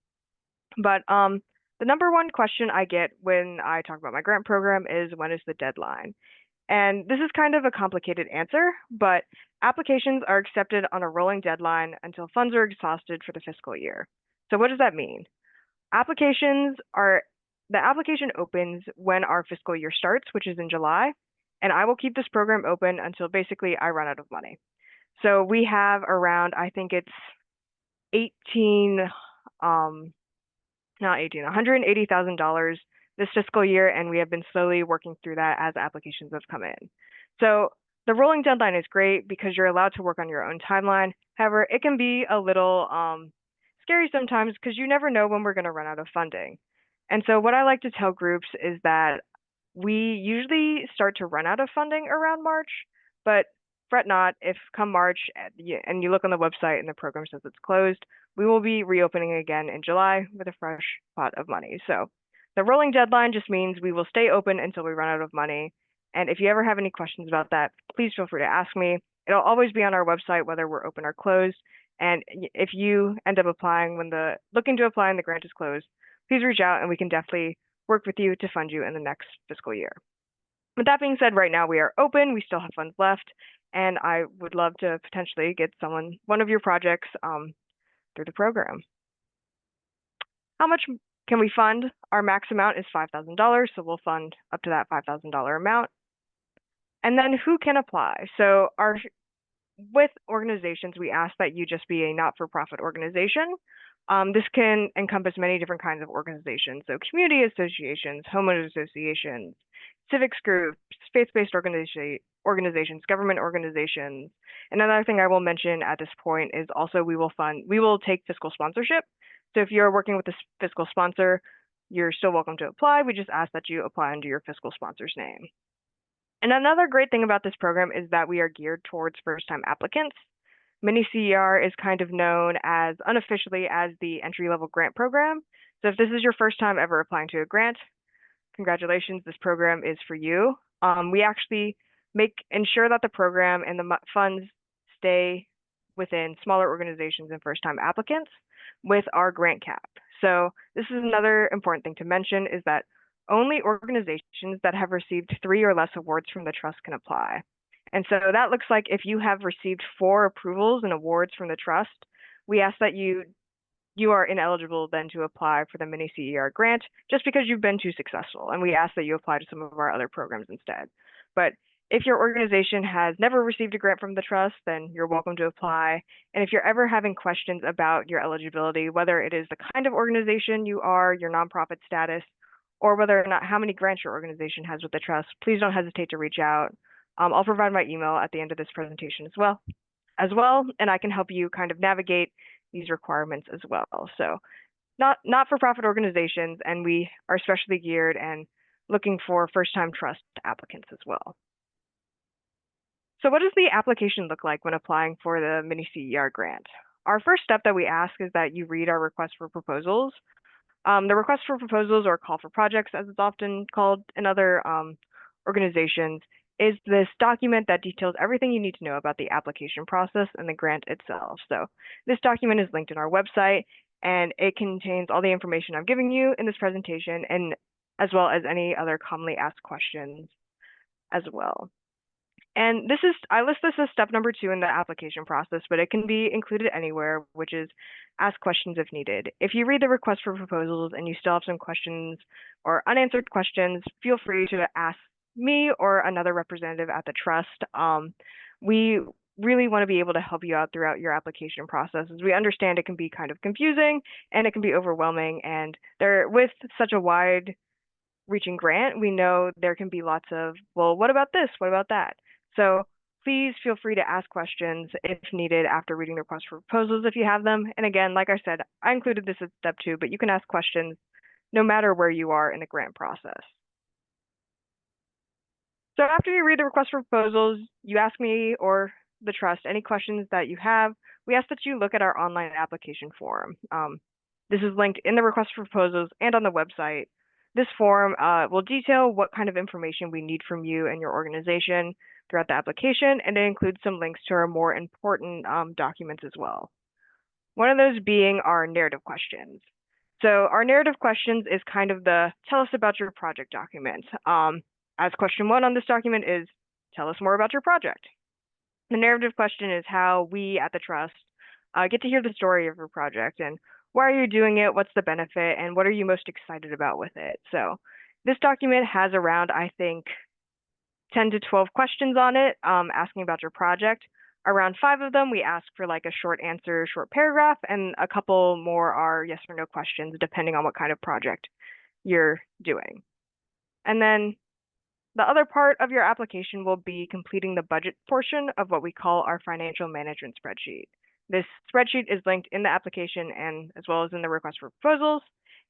But the number one question I get when I talk about my grant program is, when is the deadline? And this is kind of a complicated answer, but applications are accepted on a rolling deadline until funds are exhausted for the fiscal year. So what does that mean? The application opens when our fiscal year starts, which is in July, and I will keep this program open until basically I run out of money. So we have around, I think it's $180,000 this fiscal year, and we have been slowly working through that as applications have come in. So the rolling deadline is great because you're allowed to work on your own timeline. However, it can be a little scary sometimes because you never know when we're going to run out of funding. And so what I like to tell groups is that we usually start to run out of funding around March, but fret not if come March and you look on the website and the program says it's closed, we will be reopening again in July with a fresh pot of money. So the rolling deadline just means we will stay open until we run out of money. And if you ever have any questions about that, please feel free to ask me. It'll always be on our website, whether we're open or closed. And if you end up applying when looking to apply and the grant is closed, please reach out and we can definitely work with you to fund you in the next fiscal year. With that being said, right now we are open, we still have funds left, and I would love to potentially get one of your projects through the program. How much can we fund? Our max amount is $5,000, so we'll fund up to that $5,000 amount. And then who can apply? So with organizations, we ask that you just be a not-for-profit organization. This can encompass many different kinds of organizations. So community associations, homeowners associations, civics groups, faith-based organizations, government organizations. Another thing I will mention at this point is also we will take fiscal sponsorship. So if you're working with a fiscal sponsor, you're still welcome to apply. We just ask that you apply under your fiscal sponsor's name. And another great thing about this program is that we are geared towards first-time applicants. Mini CER is kind of known as unofficially as the entry-level grant program. So if this is your first time ever applying to a grant, congratulations, this program is for you. We actually ensure that the program and the funds stay within smaller organizations and first-time applicants with our grant cap. So this is another important thing to mention is that only organizations that have received 3 or less awards from the trust can apply. And so that looks like if you have received 4 approvals and awards from the trust, we ask that you are ineligible then to apply for the mini CER grant just because you've been too successful. And we ask that you apply to some of our other programs instead. But if your organization has never received a grant from the trust, then you're welcome to apply. And if you're ever having questions about your eligibility, whether it is the kind of organization you are, your nonprofit status, or whether or not how many grants your organization has with the trust, please don't hesitate to reach out. I'll provide my email at the end of this presentation as well, and I can help you kind of navigate these requirements as well. So not-for-profit organizations, and we are specially geared and looking for first-time trust applicants as well. So what does the application look like when applying for the mini CER grant? Our first step that we ask is that you read our request for proposals. The request for proposals, or call for projects as it's often called in other organizations, is this document that details everything you need to know about the application process and the grant itself. So this document is linked in our website, and it contains all the information I'm giving you in this presentation, and as well as any other commonly asked questions as well. And I list this as step number 2 in the application process, but it can be included anywhere, which is ask questions if needed. If you read the request for proposals and you still have some questions or unanswered questions, feel free to ask me or another representative at the trust. We really want to be able to help you out throughout your application process, as we understand it can be kind of confusing and it can be overwhelming. And with such a wide reaching grant, we know there can be lots of, well, what about this? What about that? So please feel free to ask questions if needed after reading the request for proposals if you have them. And again, like I said, I included this at step 2, but you can ask questions no matter where you are in the grant process. So after you read the request for proposals, you ask me or the trust any questions that you have. We ask that you look at our online application form. This is linked in the request for proposals and on the website. This form will detail what kind of information we need from you and your organization throughout the application, and it includes some links to our more important documents as well. One of those being our narrative questions. So our narrative questions is kind of the tell us about your project document. As question 1 on this document is, tell us more about your project. The narrative question is how we at the trust get to hear the story of your project and why are you doing it, what's the benefit, and what are you most excited about with it. So this document has around, I think, 10 to 12 questions on it, asking about your project. Around 5 of them, we ask for like a short answer, short paragraph, and a couple more are yes or no questions, depending on what kind of project you're doing. And then the other part of your application will be completing the budget portion of what we call our financial management spreadsheet. This spreadsheet is linked in the application and as well as in the request for proposals,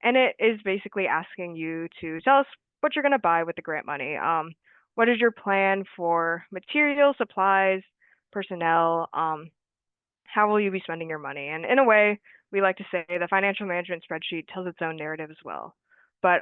and it is basically asking you to tell us what you're going to buy with the grant money. What is your plan for materials, supplies, personnel? How will you be spending your money? And in a way, we like to say the financial management spreadsheet tells its own narrative as well. But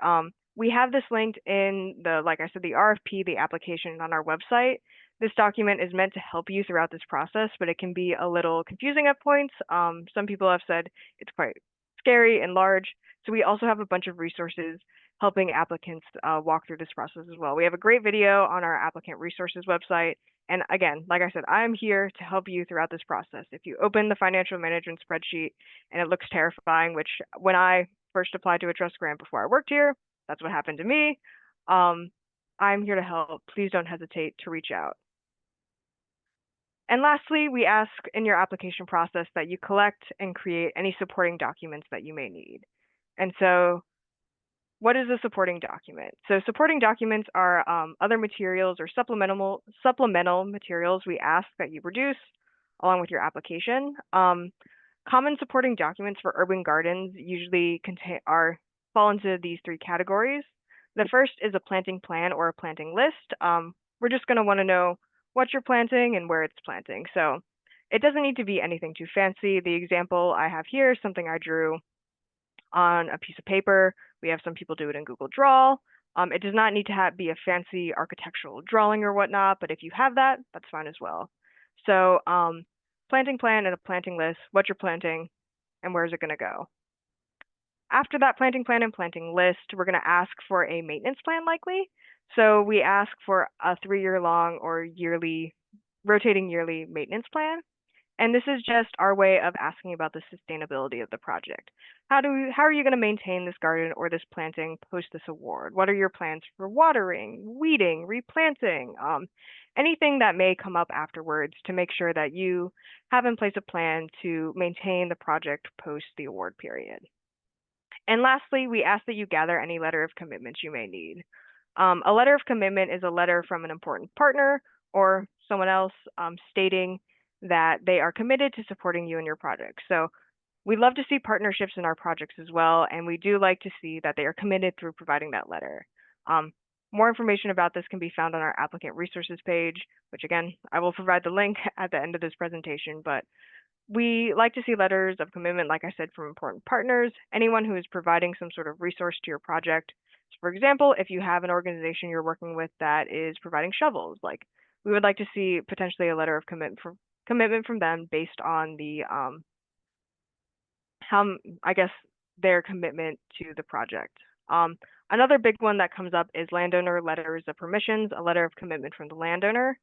We have this linked in the, like I said, the RFP, the application on our website. This document is meant to help you throughout this process, but it can be a little confusing at points. Some people have said it's quite scary and large. So we also have a bunch of resources helping applicants walk through this process as well. We have a great video on our applicant resources website. And again, like I said, I'm here to help you throughout this process. If you open the financial management spreadsheet and it looks terrifying, which when I first applied to a trust grant before I worked here, that's what happened to me. I'm here to help. Please don't hesitate to reach out. And lastly, we ask in your application process that you collect and create any supporting documents that you may need. And so what is a supporting document? So supporting documents are other materials or supplemental materials we ask that you produce along with your application. Common supporting documents for urban gardens usually fall into these three categories. The first is a planting plan or a planting list. We're just going to want to know what you're planting and where it's planting. So it doesn't need to be anything too fancy. The example I have here is something I drew on a piece of paper. We have some people do it in Google Draw. It does not need to be a fancy architectural drawing or whatnot, but if you have that, that's fine as well. So planting plan and a planting list, what you're planting and where is it going to go. After that planting plan and planting list, we're going to ask for a maintenance plan likely. So we ask for a 3-year long or rotating yearly maintenance plan. And this is just our way of asking about the sustainability of the project. How are you going to maintain this garden or this planting post this award? What are your plans for watering, weeding, replanting, anything that may come up afterwards to make sure that you have in place a plan to maintain the project post the award period. And lastly, we ask that you gather any letter of commitments you may need. A letter of commitment is a letter from an important partner or someone else stating that they are committed to supporting you in your project. So we love to see partnerships in our projects as well, and we do like to see that they are committed through providing that letter. More information about this can be found on our applicant resources page, which again, I will provide the link at the end of this presentation, but we like to see letters of commitment, like I said, from important partners, anyone who is providing some sort of resource to your project. So for example, if you have an organization you're working with that is providing shovels, like we would like to see potentially a letter of commitment from them based on the their commitment to the project. Another big one that comes up is landowner letters of permissions, a letter of commitment from the landowner.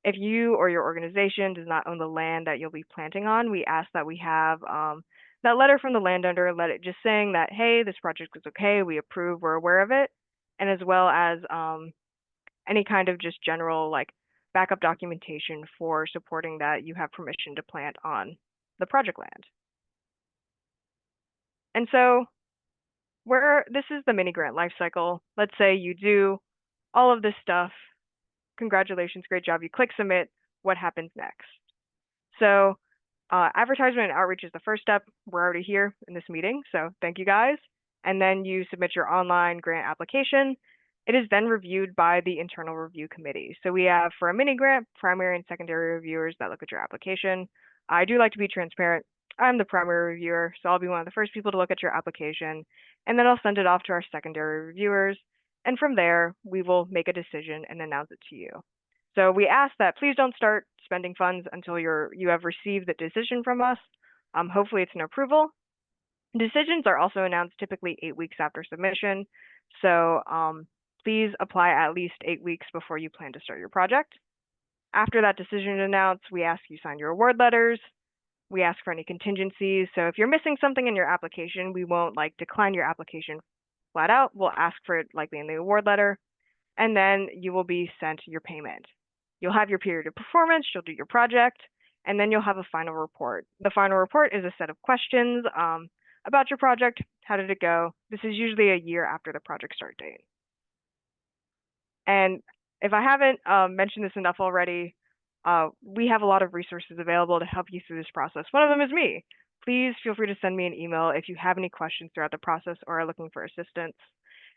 If you or your organization does not own the land that you'll be planting on, we ask that we have that letter from the landowner, just saying that, hey, this project is okay, we approve, we're aware of it, and as well as any kind of just general like backup documentation for supporting that you have permission to plant on the project land. And so this is the mini grant life cycle. Let's say you do all of this stuff. Congratulations, great job. You click submit. What happens next? So advertisement and outreach is the first step. We're already here in this meeting, so thank you guys. And then you submit your online grant application. It is then reviewed by the internal review committee. So we have, for a mini grant, primary and secondary reviewers that look at your application. I do like to be transparent. I'm the primary reviewer, so I'll be one of the first people to look at your application, and then I'll send it off to our secondary reviewers. And from there, we will make a decision and announce it to you. So we ask that please don't start spending funds until you have received the decision from us. Hopefully it's an approval. Decisions are also announced typically 8 weeks after submission. So please apply at least 8 weeks before you plan to start your project. After that decision is announced, we ask you sign your award letters. We ask for any contingencies. So if you're missing something in your application, we won't decline your application flat out. We'll ask for it likely in the award letter, and then you will be sent your payment. You'll have your period of performance, you'll do your project, and then you'll have a final report. The final report is a set of questions about your project. How did it go? This is usually a year after the project start date. And if I haven't mentioned this enough already, we have a lot of resources available to help you through this process. One of them is me. Please feel free to send me an email if you have any questions throughout the process or are looking for assistance.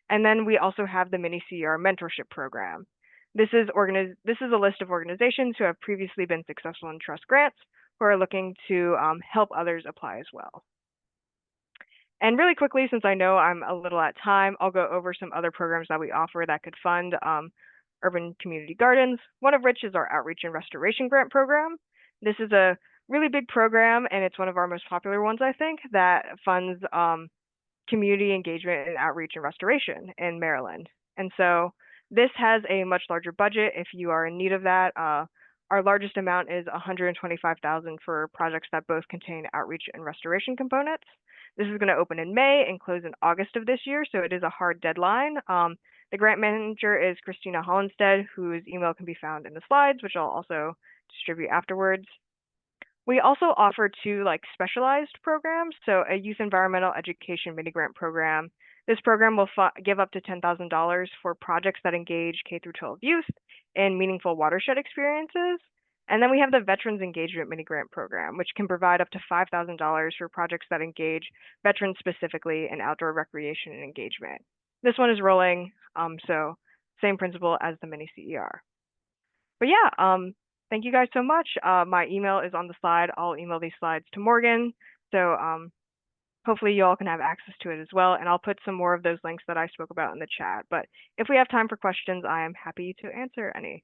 And then we also have the Mini CER mentorship program. This is a list of organizations who have previously been successful in trust grants who are looking to help others apply as well. And really quickly, since I know I'm a little at time, I'll go over some other programs that we offer that could fund urban community gardens, one of which is our Outreach and Restoration Grant Program. This is a really big program, and it's one of our most popular ones, I think, that funds community engagement and outreach and restoration in Maryland. And so this has a much larger budget if you are in need of that. Our largest amount is $125,000 for projects that both contain outreach and restoration components. This is going to open in May and close in August of this year, so it is a hard deadline. The grant manager is Christina Hollinstead, whose email can be found in the slides, which I'll also distribute afterwards. We also offer two specialized programs, so a youth environmental education mini grant program. This program will give up to $10,000 for projects that engage K through 12 youth in meaningful watershed experiences. And then we have the Veterans Engagement Mini Grant Program, which can provide up to $5,000 for projects that engage veterans specifically in outdoor recreation and engagement. This one is rolling, so same principle as the mini CER. But yeah, thank you guys so much. My email is on the slide. I'll email these slides to Morgan. So hopefully you all can have access to it as well. And I'll put some more of those links that I spoke about in the chat. But if we have time for questions, I am happy to answer any.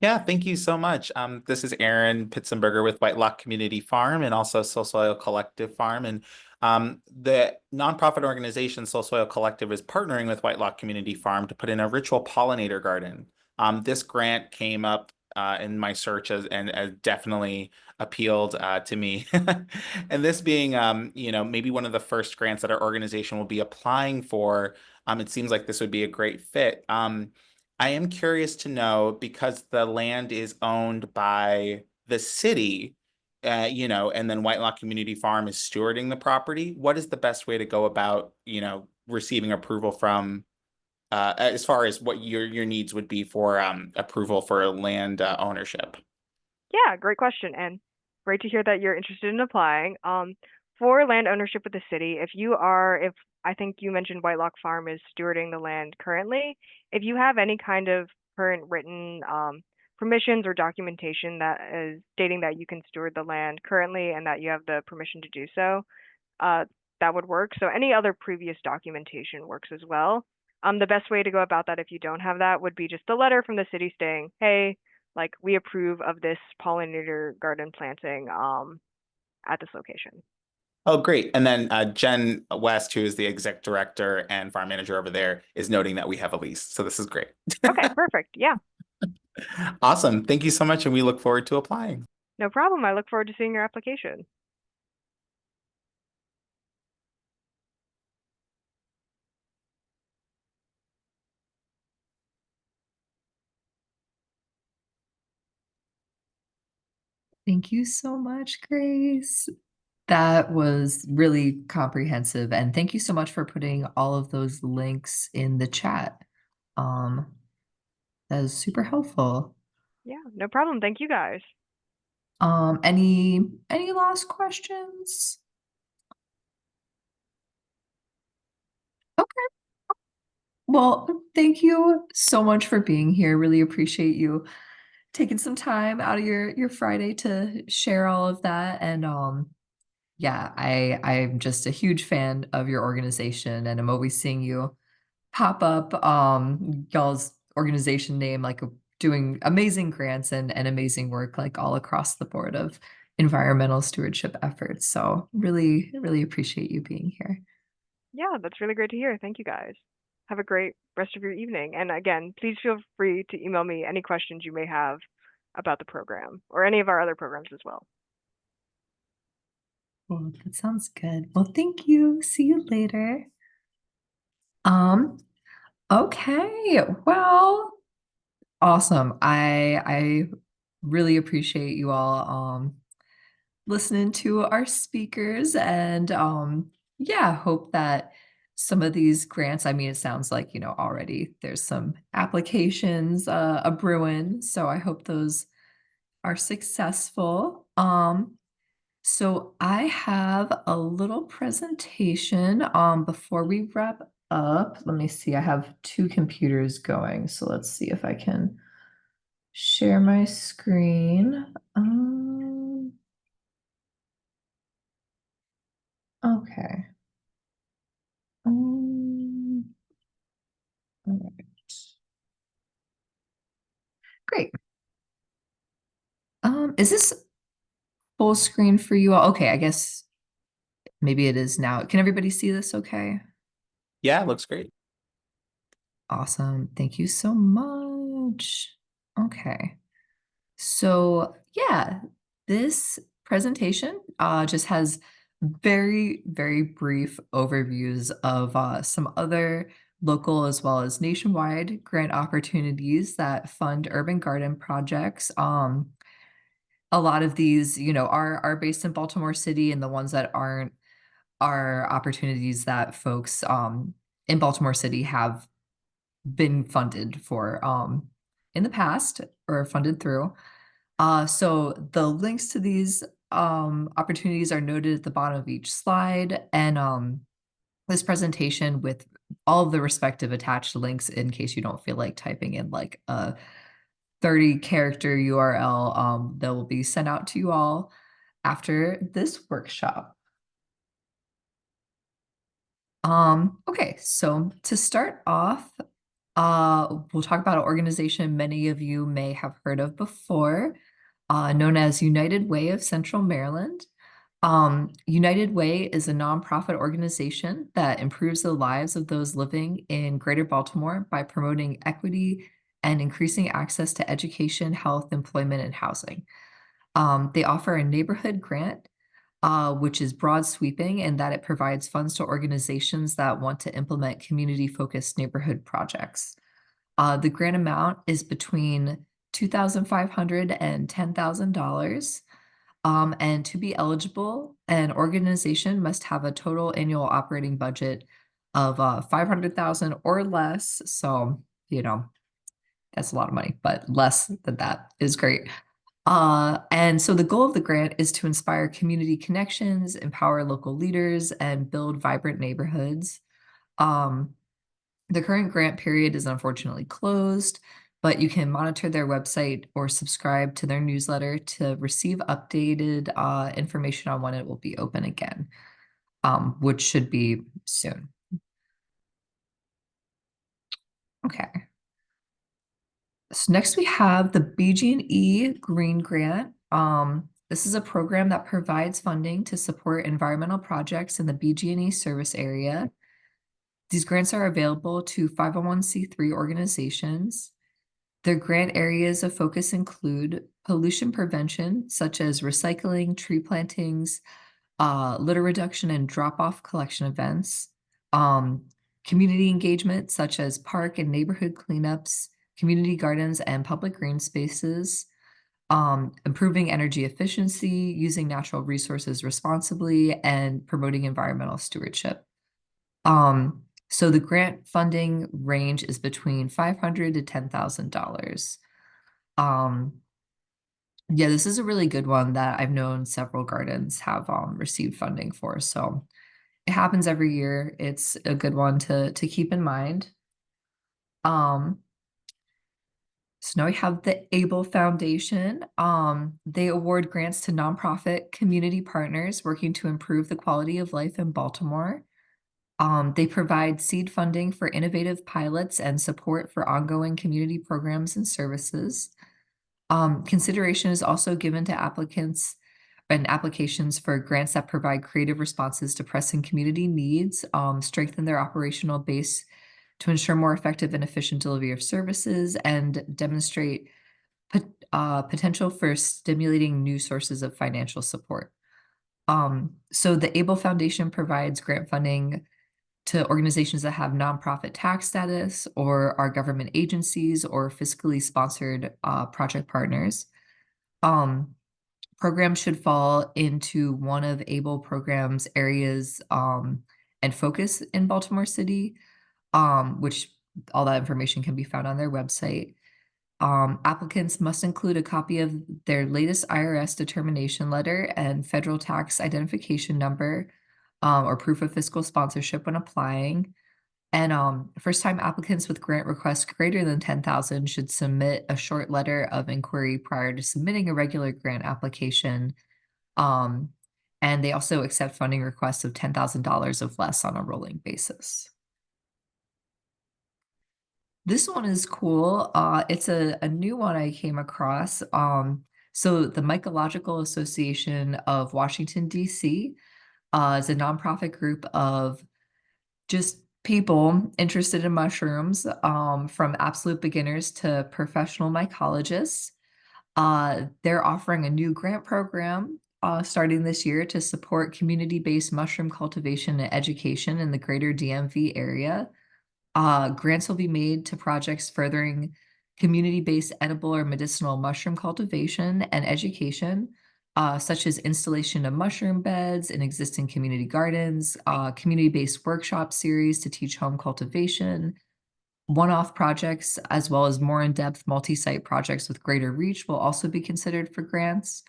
Yeah, thank you so much. This is Aaron Pitzenberger with Whitelock Community Farm and also Soul Soil Collective Farm. And the nonprofit organization Soul Soil Collective is partnering with Whitelock Community Farm to put in a ritual pollinator garden. This grant came up in my search and definitely appealed to me. And this being, maybe one of the first grants that our organization will be applying for, it seems like this would be a great fit. I am curious to know, because the land is owned by the city, and then Whitelock Community Farm is stewarding the property, what is the best way to go about, receiving approval from, as far as what your needs would be for approval for land ownership? Yeah, great question. And great to hear that you're interested in applying. For land ownership with the city, if I think you mentioned Whitelock Farm is stewarding the land currently, if you have any kind of current written permissions or documentation that is stating that you can steward the land currently and that you have the permission to do so, that would work. So any other previous documentation works as well. The best way to go about that if you don't have that would be just a letter from the city saying, hey, we approve of this pollinator garden planting at this location. Oh, great. And then Jen West, who is the exec director and farm manager over there, is noting that we have a lease. So this is great. Okay, perfect. Yeah. Awesome. Thank you so much. And we look forward to applying. No problem. I look forward to seeing your application. Thank you so much, Grace. That was really comprehensive, and thank you so much for putting all of those links in the chat. That is super helpful. Yeah, no problem. Thank you guys. Any last questions? Okay. Well, thank you so much for being here. Really appreciate you taking some time out of your Friday to share all of that. And yeah, I'm just a huge fan of your organization, and I'm always seeing you pop up, y'all's organization name, doing amazing grants and amazing work, all across the board of environmental stewardship efforts. So really, really appreciate you being here. Yeah, that's really great to hear. Thank you guys. Have a great rest of your evening. And again, please feel free to email me any questions you may have about the program or any of our other programs as well. Well, that sounds good. Well, thank you. See you later. Okay. Well, awesome. I really appreciate you all listening to our speakers, and yeah, hope that some of these grants, I mean, it sounds like, already there's some applications a brewing, so I hope those are successful. So I have a little presentation before we wrap up. Let me see. I have two computers going, so let's see if I can share my screen. Okay. All right. Great. Is this full screen for you all? Okay, I guess maybe it is now. Can everybody see this okay? Yeah, it looks great. Awesome. Thank you so much. Okay. So yeah, this presentation just has very, very brief overviews of some other local as well as nationwide grant opportunities that fund urban garden projects. A lot of these, are based in Baltimore City, and the ones that aren't are opportunities that folks in Baltimore City have been funded for in the past or funded through. So the links to these opportunities are noted at the bottom of each slide, and this presentation with all of the respective attached links in case you don't feel like typing in like a 30-character URL that will be sent out to you all after this workshop. Okay, so to start off, we'll talk about an organization many of you may have heard of before, known as United Way of Central Maryland. United Way is a nonprofit organization that improves the lives of those living in Greater Baltimore by promoting equity and increasing access to education, health, employment, and housing. They offer a neighborhood grant, which is broad sweeping in that it provides funds to organizations that want to implement community-focused neighborhood projects. The grant amount is between $2,500 and $10,000. And to be eligible, an organization must have a total annual operating budget of $500,000 or less. So, that's a lot of money, but less than that is great. And so the goal of the grant is to inspire community connections, empower local leaders, and build vibrant neighborhoods. The current grant period is unfortunately closed, but you can monitor their website or subscribe to their newsletter to receive updated information on when it will be open again, which should be soon. Okay. So next we have the BG&E Green Grant. This is a program that provides funding to support environmental projects in the BG&E service area. These grants are available to 501c3 organizations. Their grant areas of focus include pollution prevention, such as recycling, tree plantings, litter reduction, and drop-off collection events, community engagement, such as park and neighborhood cleanups, community gardens, and public green spaces, improving energy efficiency, using natural resources responsibly, and promoting environmental stewardship. So the grant funding range is between $500 to $10,000. Yeah, this is a really good one that I've known several gardens have received funding for. So it happens every year. It's a good one to keep in mind. So now we have the ABLE Foundation. They award grants to nonprofit community partners working to improve the quality of life in Baltimore. They provide seed funding for innovative pilots and support for ongoing community programs and services. Consideration is also given to applicants and applications for grants that provide creative responses to pressing community needs, strengthen their operational base to ensure more effective and efficient delivery of services, and demonstrate potential for stimulating new sources of financial support. So the ABLE Foundation provides grant funding to organizations that have nonprofit tax status or are government agencies or fiscally sponsored project partners. Programs should fall into one of ABLE programs areas and focus in Baltimore City, which all that information can be found on their website. Applicants must include a copy of their latest IRS determination letter and federal tax identification number, or proof of fiscal sponsorship when applying. And first-time applicants with grant requests greater than 10,000 should submit a short letter of inquiry prior to submitting a regular grant application. And they also accept funding requests of $10,000 of less on a rolling basis. This one is cool. It's a new one I came across. So the Ecological Association of Washington, D.C. Is a nonprofit group of just people interested in mushrooms, from absolute beginners to professional mycologists. They're offering a new grant program starting this year to support community-based mushroom cultivation and education in the greater DMV area. Grants will be made to projects furthering community-based edible or medicinal mushroom cultivation and education, such as installation of mushroom beds in existing community gardens, community-based workshop series to teach home cultivation, one-off projects, as well as more in-depth multi-site projects with greater reach will also be considered for grants.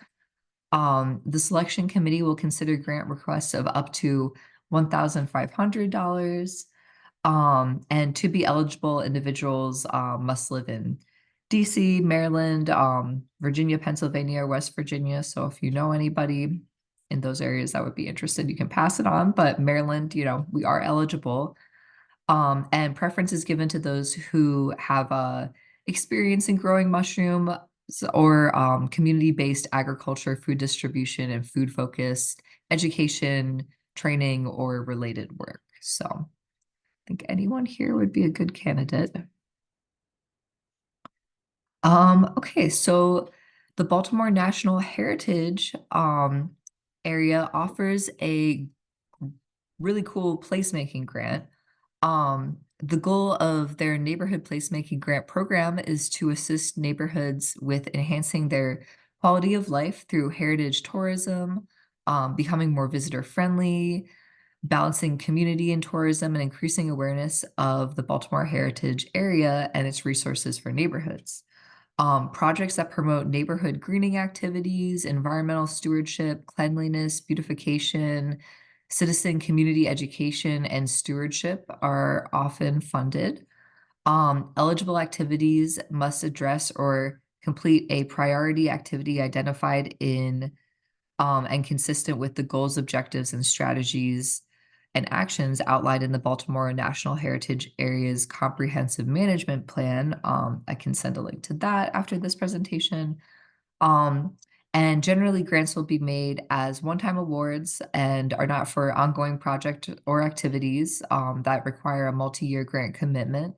The selection committee will consider grant requests of up to $1,500. And to be eligible, individuals must live in DC, Maryland, Virginia, Pennsylvania, West Virginia. So if you know anybody in those areas that would be interested, you can pass it on. But Maryland, we are eligible. And preference is given to those who have experience in growing mushroom or community-based agriculture, food distribution, and food-focused education, training, or related work. So I think anyone here would be a good candidate. Okay, so the Baltimore National Heritage area offers a really cool placemaking grant. The goal of their neighborhood placemaking grant program is to assist neighborhoods with enhancing their quality of life through heritage tourism, becoming more visitor friendly, balancing community and tourism, and increasing awareness of the Baltimore heritage area and its resources for neighborhoods. Projects that promote neighborhood greening activities, environmental stewardship, cleanliness, beautification, citizen community education, and stewardship are often funded. Eligible activities must address or complete a priority activity identified in and consistent with the goals, objectives, and strategies and actions outlined in the Baltimore National Heritage Area's Comprehensive Management Plan. I can send a link to that after this presentation. And generally, grants will be made as one-time awards and are not for ongoing project or activities that require a multi-year grant commitment.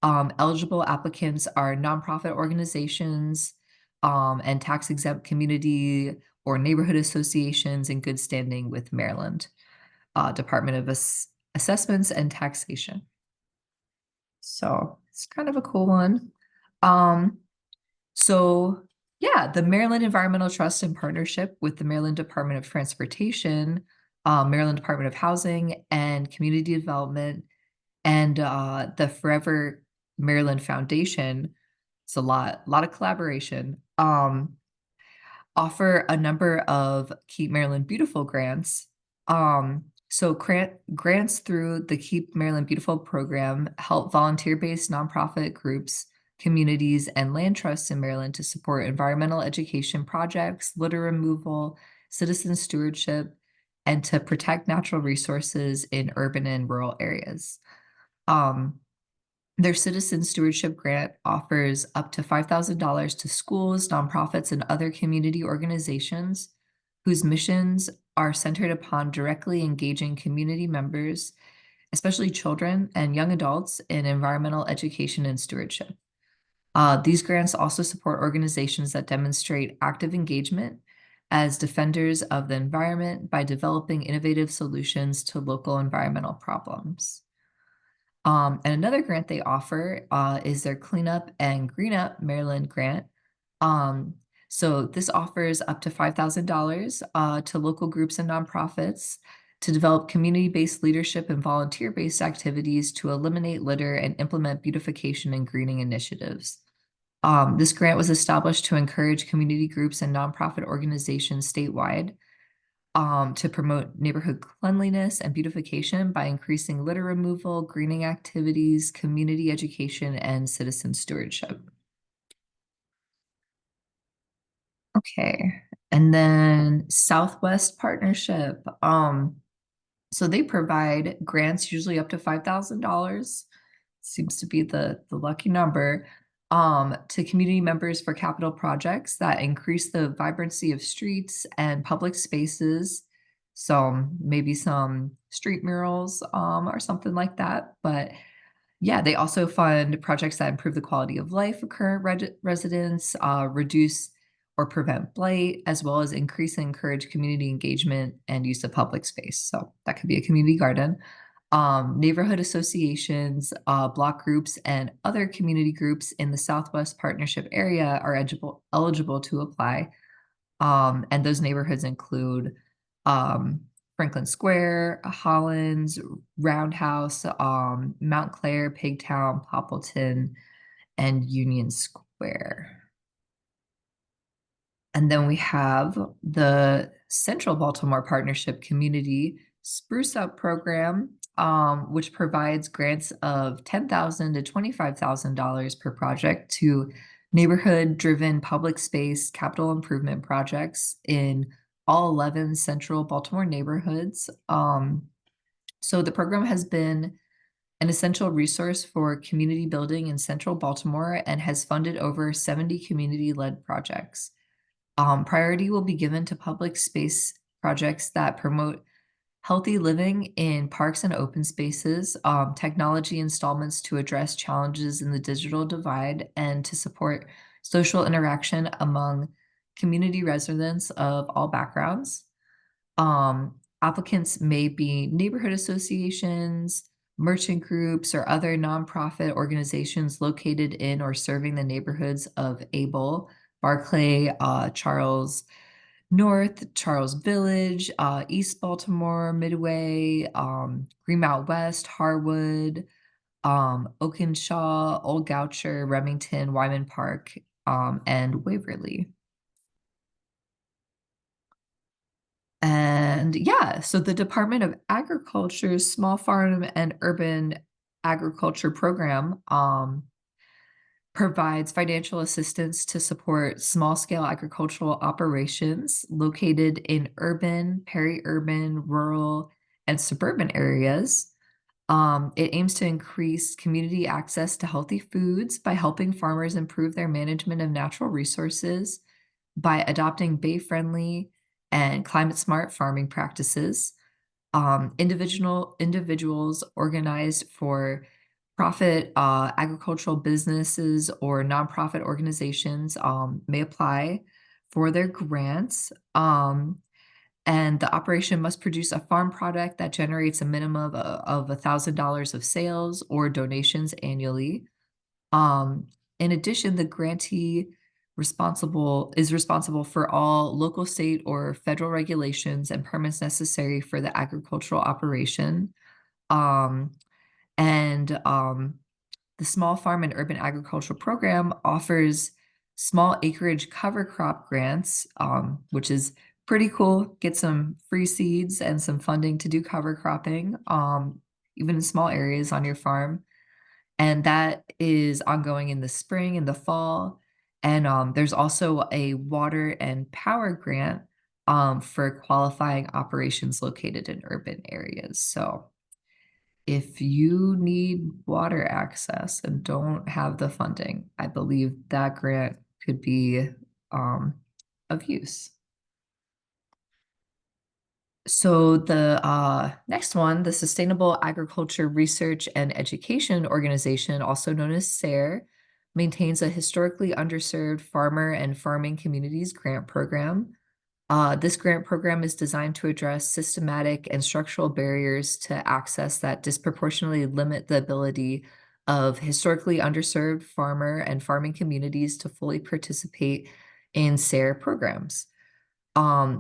Eligible applicants are nonprofit organizations and tax-exempt community or neighborhood associations in good standing with Maryland Department of Assessments and Taxation. So it's kind of a cool one. So yeah, the Maryland Environmental Trust in partnership with the Maryland Department of Transportation, Maryland Department of Housing and Community Development, and the Forever Maryland Foundation. It's a lot of collaboration. Offer a number of Keep Maryland Beautiful grants. So grants through the Keep Maryland Beautiful program help volunteer-based nonprofit groups, communities, and land trusts in Maryland to support environmental education projects, litter removal, citizen stewardship, and to protect natural resources in urban and rural areas. Their Citizen Stewardship Grant offers up to $5,000 to schools, nonprofits, and other community organizations whose missions are centered upon directly engaging community members, especially children and young adults, in environmental education and stewardship. These grants also support organizations that demonstrate active engagement as defenders of the environment by developing innovative solutions to local environmental problems. And another grant they offer is their Cleanup and Green Up Maryland grant. So this offers up to $5,000 to local groups and nonprofits to develop community-based leadership and volunteer-based activities to eliminate litter and implement beautification and greening initiatives. This grant was established to encourage community groups and nonprofit organizations statewide to promote neighborhood cleanliness and beautification by increasing litter removal, greening activities, community education, and citizen stewardship. Okay, and then Southwest Partnership. So they provide grants usually up to $5,000. Seems to be the lucky number. To community members for capital projects that increase the vibrancy of streets and public spaces. So maybe some street murals, or something like that. But yeah, they also fund projects that improve the quality of life of current residents, reduce or prevent blight, as well as increase and encourage community engagement and use of public space. So that could be a community garden. Neighborhood associations, block groups, and other community groups in the Southwest Partnership area are eligible to apply. And those neighborhoods include Franklin Square, Hollins, Roundhouse, Mount Clair, Pigtown, Poppleton, and Union Square. And then we have the Central Baltimore Partnership Community Spruce Up Program, which provides grants of $10,000 to $25,000 per project to neighborhood-driven public space capital improvement projects in all 11 Central Baltimore neighborhoods. So the program has been an essential resource for community building in Central Baltimore and has funded over 70 community-led projects. Priority will be given to public space projects that promote healthy living in parks and open spaces, technology installments to address challenges in the digital divide, and to support social interaction among community residents of all backgrounds. Applicants may be neighborhood associations, merchant groups, or other nonprofit organizations located in or serving the neighborhoods of Able, Barclay, Charles North, Charles Village, East Baltimore, Midway, Greenmount West, Harwood, Oakenshaw, Old Goucher, Remington, Wyman Park, and Waverly. And yeah, so the Department of Agriculture's Small Farm and Urban Agriculture Program provides financial assistance to support small-scale agricultural operations located in urban, peri-urban, rural, and suburban areas. It aims to increase community access to healthy foods by helping farmers improve their management of natural resources by adopting bay-friendly and climate-smart farming practices. Individuals organized for profit agricultural businesses or nonprofit organizations may apply for their grants. And the operation must produce a farm product that generates a minimum of $1,000 of sales or donations annually. In addition, the grantee is responsible for all local, state, or federal regulations and permits necessary for the agricultural operation. The Small Farm and Urban Agricultural Program offers small acreage cover crop grants, which is pretty cool. Get some free seeds and some funding to do cover cropping, even in small areas on your farm. And that is ongoing in the spring and the fall. And there's also a water and power grant for qualifying operations located in urban areas. So if you need water access and don't have the funding, I believe that grant could be of use. So the next one, the Sustainable Agriculture Research and Education Organization, also known as SARE, maintains a historically underserved farmer and farming communities grant program. This grant program is designed to address systematic and structural barriers to access that disproportionately limit the ability of historically underserved farmer and farming communities to fully participate in SARE programs.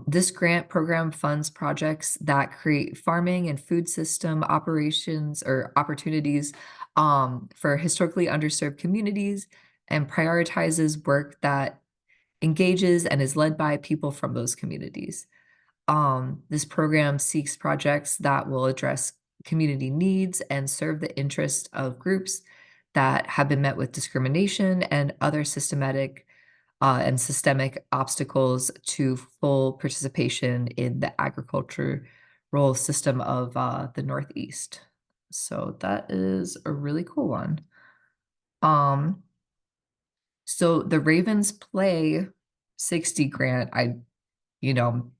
This grant program funds projects that create farming and food system operations or opportunities for historically underserved communities and prioritizes work that engages and is led by people from those communities. This program seeks projects that will address community needs and serve the interest of groups that have been met with discrimination and other systematic and systemic obstacles to full participation in the agricultural system of the Northeast. So that is a really cool one. So the Ravens Play 60 grant, you know,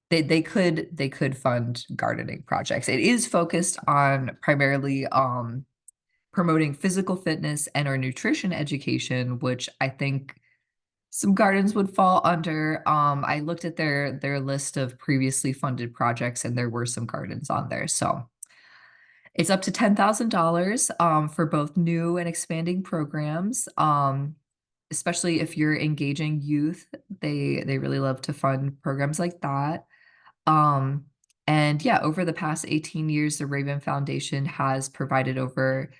they could fund gardening projects. It is focused on primarily promoting physical fitness and or nutrition education, which I think some gardens would fall under. I looked at their list of previously funded projects and there were some gardens on there. So it's up to $10,000 for both new and expanding programs. Especially if you're engaging youth, they really love to fund programs like that. Um, and yeah, over the past 18 years, the Raven Foundation has provided over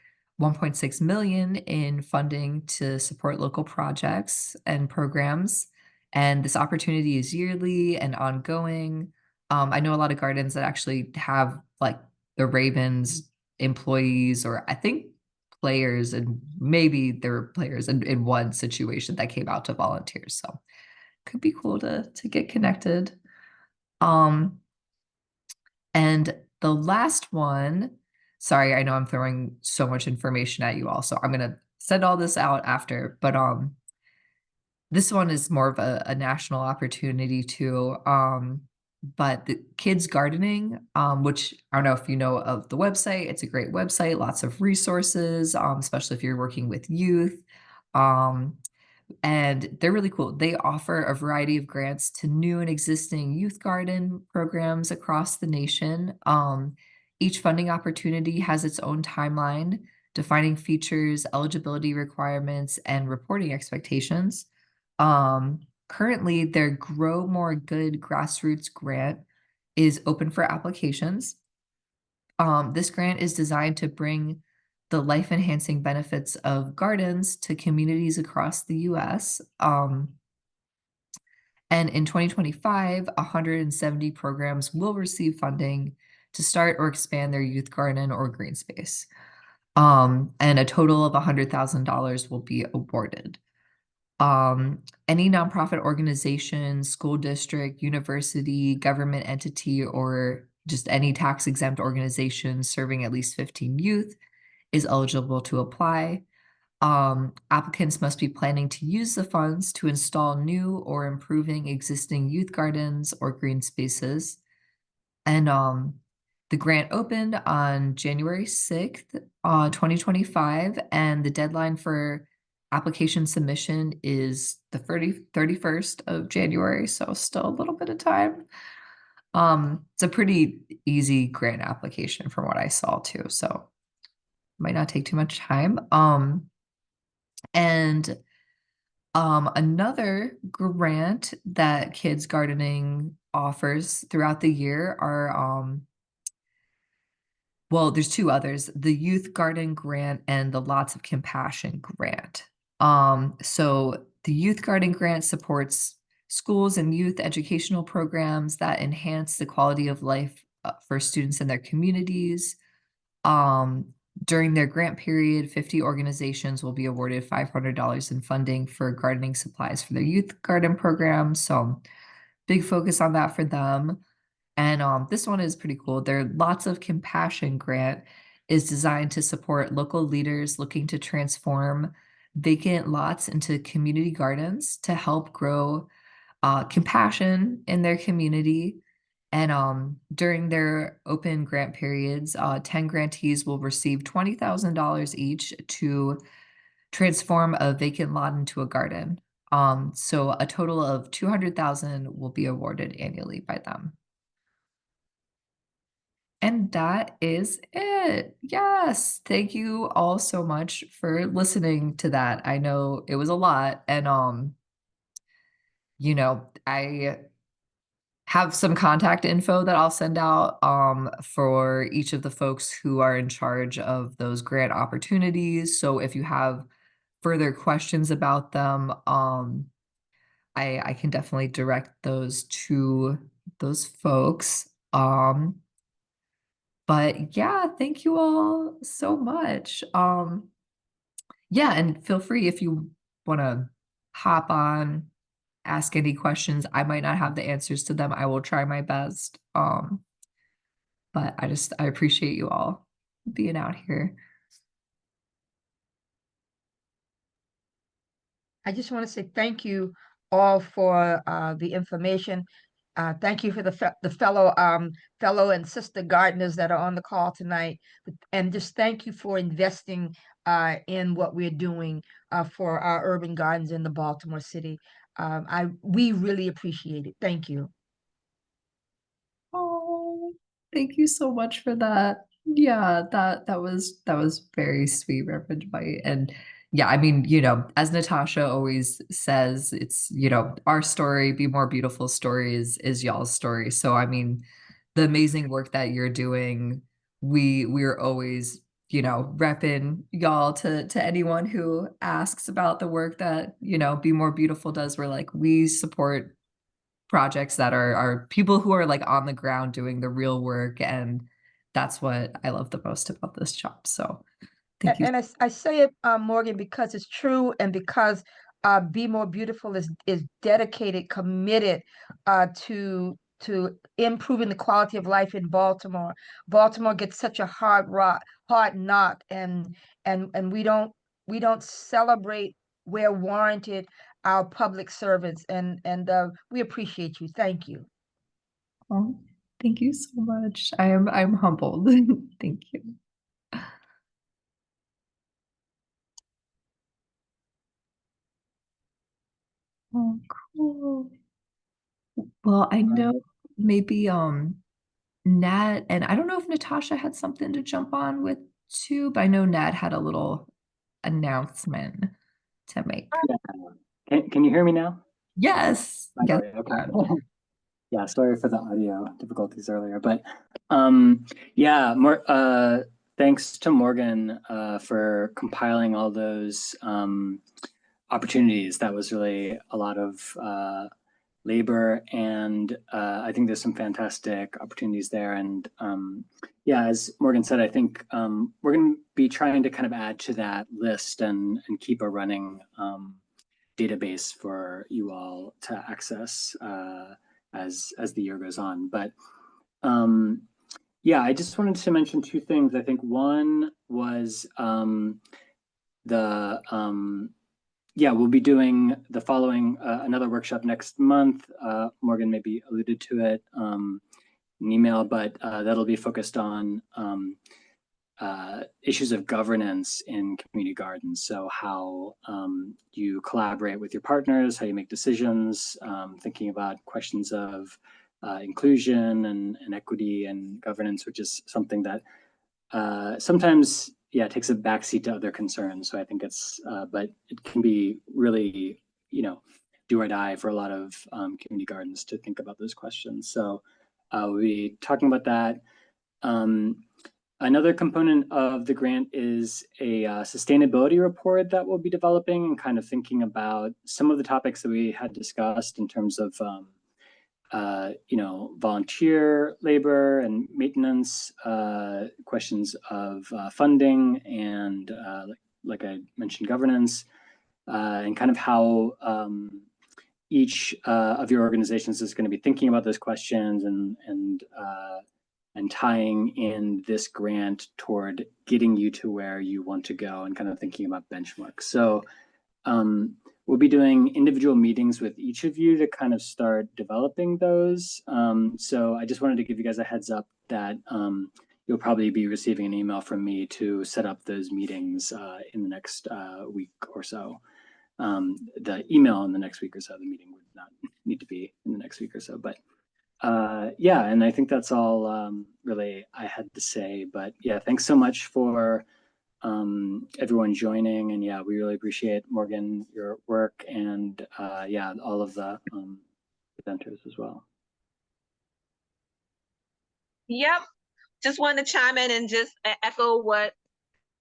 1.6 million in funding to support local projects and programs. And this opportunity is yearly and ongoing. I know a lot of gardens that actually have like the Ravens employees, or I think players, and maybe there were players in one situation that came out to volunteer. So could be cool to get connected. And the last one, sorry, I know I'm throwing so much information at you all, so I'm gonna send all this out after, but this one is more of a national opportunity too. But the kids gardening, which I don't know if you know of the website, it's a great website, lots of resources, especially if you're working with youth. Um, and they're really cool. They offer a variety of grants to new and existing youth garden programs across the nation. Each funding opportunity has its own timeline, defining features, eligibility requirements, and reporting expectations. Currently, their Grow More Good grassroots grant is open for applications. This grant is designed to bring the life-enhancing benefits of gardens to communities across the US. And in 2025, 170 programs will receive funding to start or expand their youth garden or green space. And a total of $100,000 will be awarded. Any nonprofit organization, school district, university, government entity, or just any tax-exempt organization serving at least 15 youth is eligible to apply. Applicants must be planning to use the funds to install new or improving existing youth gardens or green spaces. And the grant opened on January 6th, 2025, and the deadline for application submission is the 31st of January, so still a little bit of time. It's a pretty easy grant application from what I saw too, so might not take too much time. And another grant that Kids Gardening offers throughout the year are well, there's two others, the Youth Garden Grant and the Lots of Compassion Grant. So the Youth Garden Grant supports schools and youth educational programs that enhance the quality of life for students in their communities. During their grant period, 50 organizations will be awarded $500 in funding for gardening supplies for their youth garden program. So big focus on that for them. And this one is pretty cool. Their Lots of Compassion grant is designed to support local leaders looking to transform vacant lots into community gardens to help grow compassion in their community. And during their open grant periods, 10 grantees will receive $20,000 each to transform a vacant lot into a garden. So a total of $200,000 will be awarded annually by them. And that is it. Yes. Thank you all so much for listening to that. I know it was a lot, and I have some contact info that I'll send out for each of the folks who are in charge of those grant opportunities. So if you have further questions about them, I can definitely direct those to those folks. But yeah, thank you all so much. Yeah, and feel free if you want to hop on, ask any questions. I might not have the answers to them. I will try my best. But I appreciate you all being out here. I just want to say thank you all for the information. Thank you for the fellow and sister gardeners that are on the call tonight, and just thank you for investing in what we're doing for our urban gardens in the Baltimore City. We really appreciate it. Thank you. Oh, thank you so much for that. Yeah, that was very sweet, Reverend White. And yeah, I mean, as Natasha always says, it's, our story, Be More Beautiful story is y'all's story. So I mean, the amazing work that you're doing, we're always, repping y'all to anyone who asks about the work that, Be More Beautiful does. We're like, we support projects that are people who are like on the ground doing the real work, and that's what I love the most about this job. So thank you. And I say it, Morgan, because it's true, and because Be More Beautiful is dedicated, committed to improving the quality of life in Baltimore. Baltimore gets such a hard knock, and we don't celebrate where warranted our public servants, and we appreciate you. Thank you. Oh, thank you so much. I'm humbled. Thank you. Oh, cool. Well, I know maybe Nat, and I don't know if Natasha had something to jump on with too, but I know Nat had a little announcement to make. Can you hear me now? Yes. Yes. Sorry, okay. Yeah, sorry for the audio difficulties earlier, but yeah, thanks to Morgan for compiling all those opportunities. That was really a lot of labor, and I think there's some fantastic opportunities there. And yeah, as Morgan said, I think we're going to be trying to kind of add to that list and keep a running database for you all to access as the year goes on. But yeah, I just wanted to mention two things. I think one was yeah, we'll be doing the following another workshop next month. Morgan maybe alluded to it in email, but that'll be focused on issues of governance in community gardens. So how you collaborate with your partners, how you make decisions, thinking about questions of inclusion and equity and governance, which is something that sometimes, yeah, takes a backseat to other concerns. So I think it's, but it can be really, do or die for a lot of community gardens to think about those questions. So we'll be talking about that. Another component of the grant is a sustainability report that we'll be developing and kind of thinking about some of the topics that we had discussed in terms of, volunteer labor and maintenance, questions of funding, and like I mentioned, governance, and kind of how each of your organizations is going to be thinking about those questions and tying in this grant toward getting you to where you want to go and kind of thinking about benchmarks. So we'll be doing individual meetings with each of you to kind of start developing those. So I just wanted to give you guys a heads up that you'll probably be receiving an email from me to set up those meetings in the next week or so. The email in the next week or so, the meeting would not need to be in the next week or so, but yeah, and I think that's all really I had to say. But yeah, thanks so much for everyone joining, and yeah, we really appreciate, Morgan, your work, and yeah, all of the presenters as well. Yep, just wanted to chime in and just echo what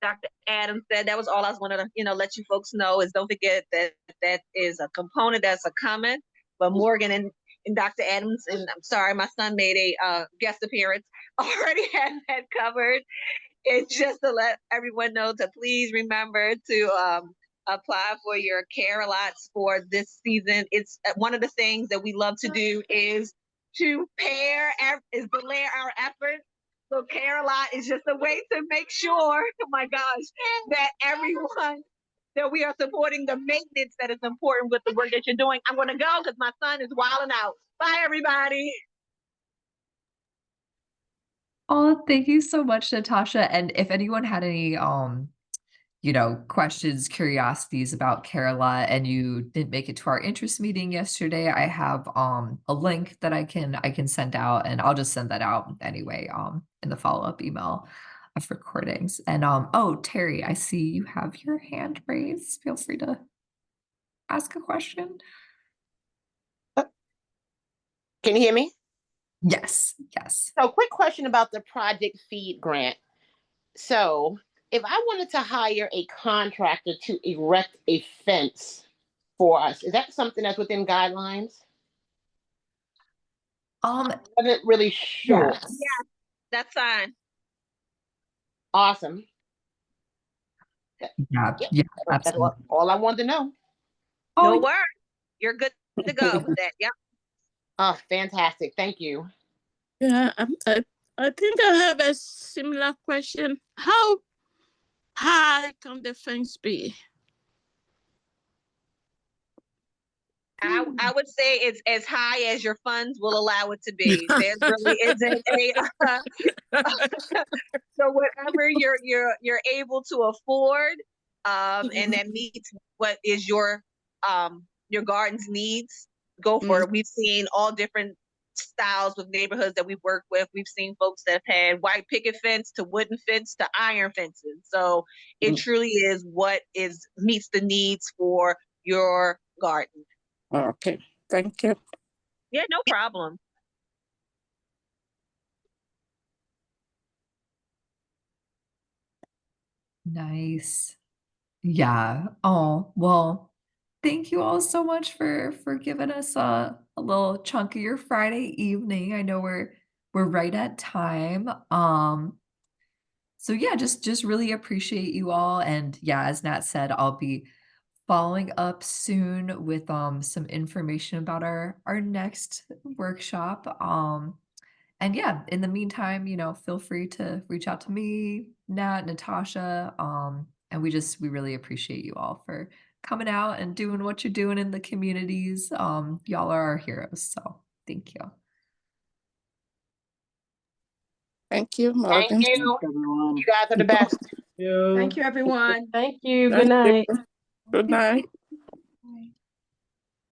Dr. Adams said. That was all I was wanting to, let you folks know, is don't forget that that is a component that's a comment, but Morgan and Dr. Adams, and I'm sorry, my son made a guest appearance, already had that covered. It's just to let everyone know to please remember to apply for your care lots for this season. It's one of the things that we love to do is to layer our efforts. So care lot is just a way to make sure, oh my gosh, that everyone that we are supporting the maintenance that is important with the work that you're doing. I'm gonna go because my son is wilding out. Bye everybody. Oh, thank you so much, Natasha. And if anyone had any questions, curiosities about Kerala and you didn't make it to our interest meeting yesterday, I have a link that I can send out, and I'll just send that out anyway in the follow-up email of recordings. And oh, Terry, I see you have your hand raised. Feel free to ask a question. Can you hear me? Yes, yes. So quick question about the Project Feed grant. So if I wanted to hire a contractor to erect a fence for us, is that something that's within guidelines? Um, I wasn't really sure. yes. Yeah, that's fine. Awesome. Yeah, Yep. yeah, That's absolutely. all I wanted to know. No Oh, worries. You're good to go with that. Yep. Oh, fantastic. Thank you. Yeah, I think I have a similar question. How high can the fence be? I would say it's as high as your funds will allow it to be. There really isn't so whatever you're able to afford, and that meets what is your garden's needs, go for it. We've seen all different styles with neighborhoods that we've worked with. We've seen folks that have had white picket fence to wooden fence to iron fences. So it truly is what meets the needs for your garden. Okay, thank you. Yeah, no problem. nice. Yeah. Oh, well, thank you all so much for giving us a little chunk of your Friday evening. I know we're right at time. So yeah, just really appreciate you all. And yeah, as Nat said, I'll be following up soon with some information about our next workshop. And yeah, in the meantime, feel free to reach out to me, Nat, Natasha. And we really appreciate you all for coming out and doing what you're doing in the communities. Y'all are our heroes. So thank you. Thank you, Thank Morgan. you. Everyone. You guys are the best. Thank you, everyone. Thank you. Thank Good you. night. Good night.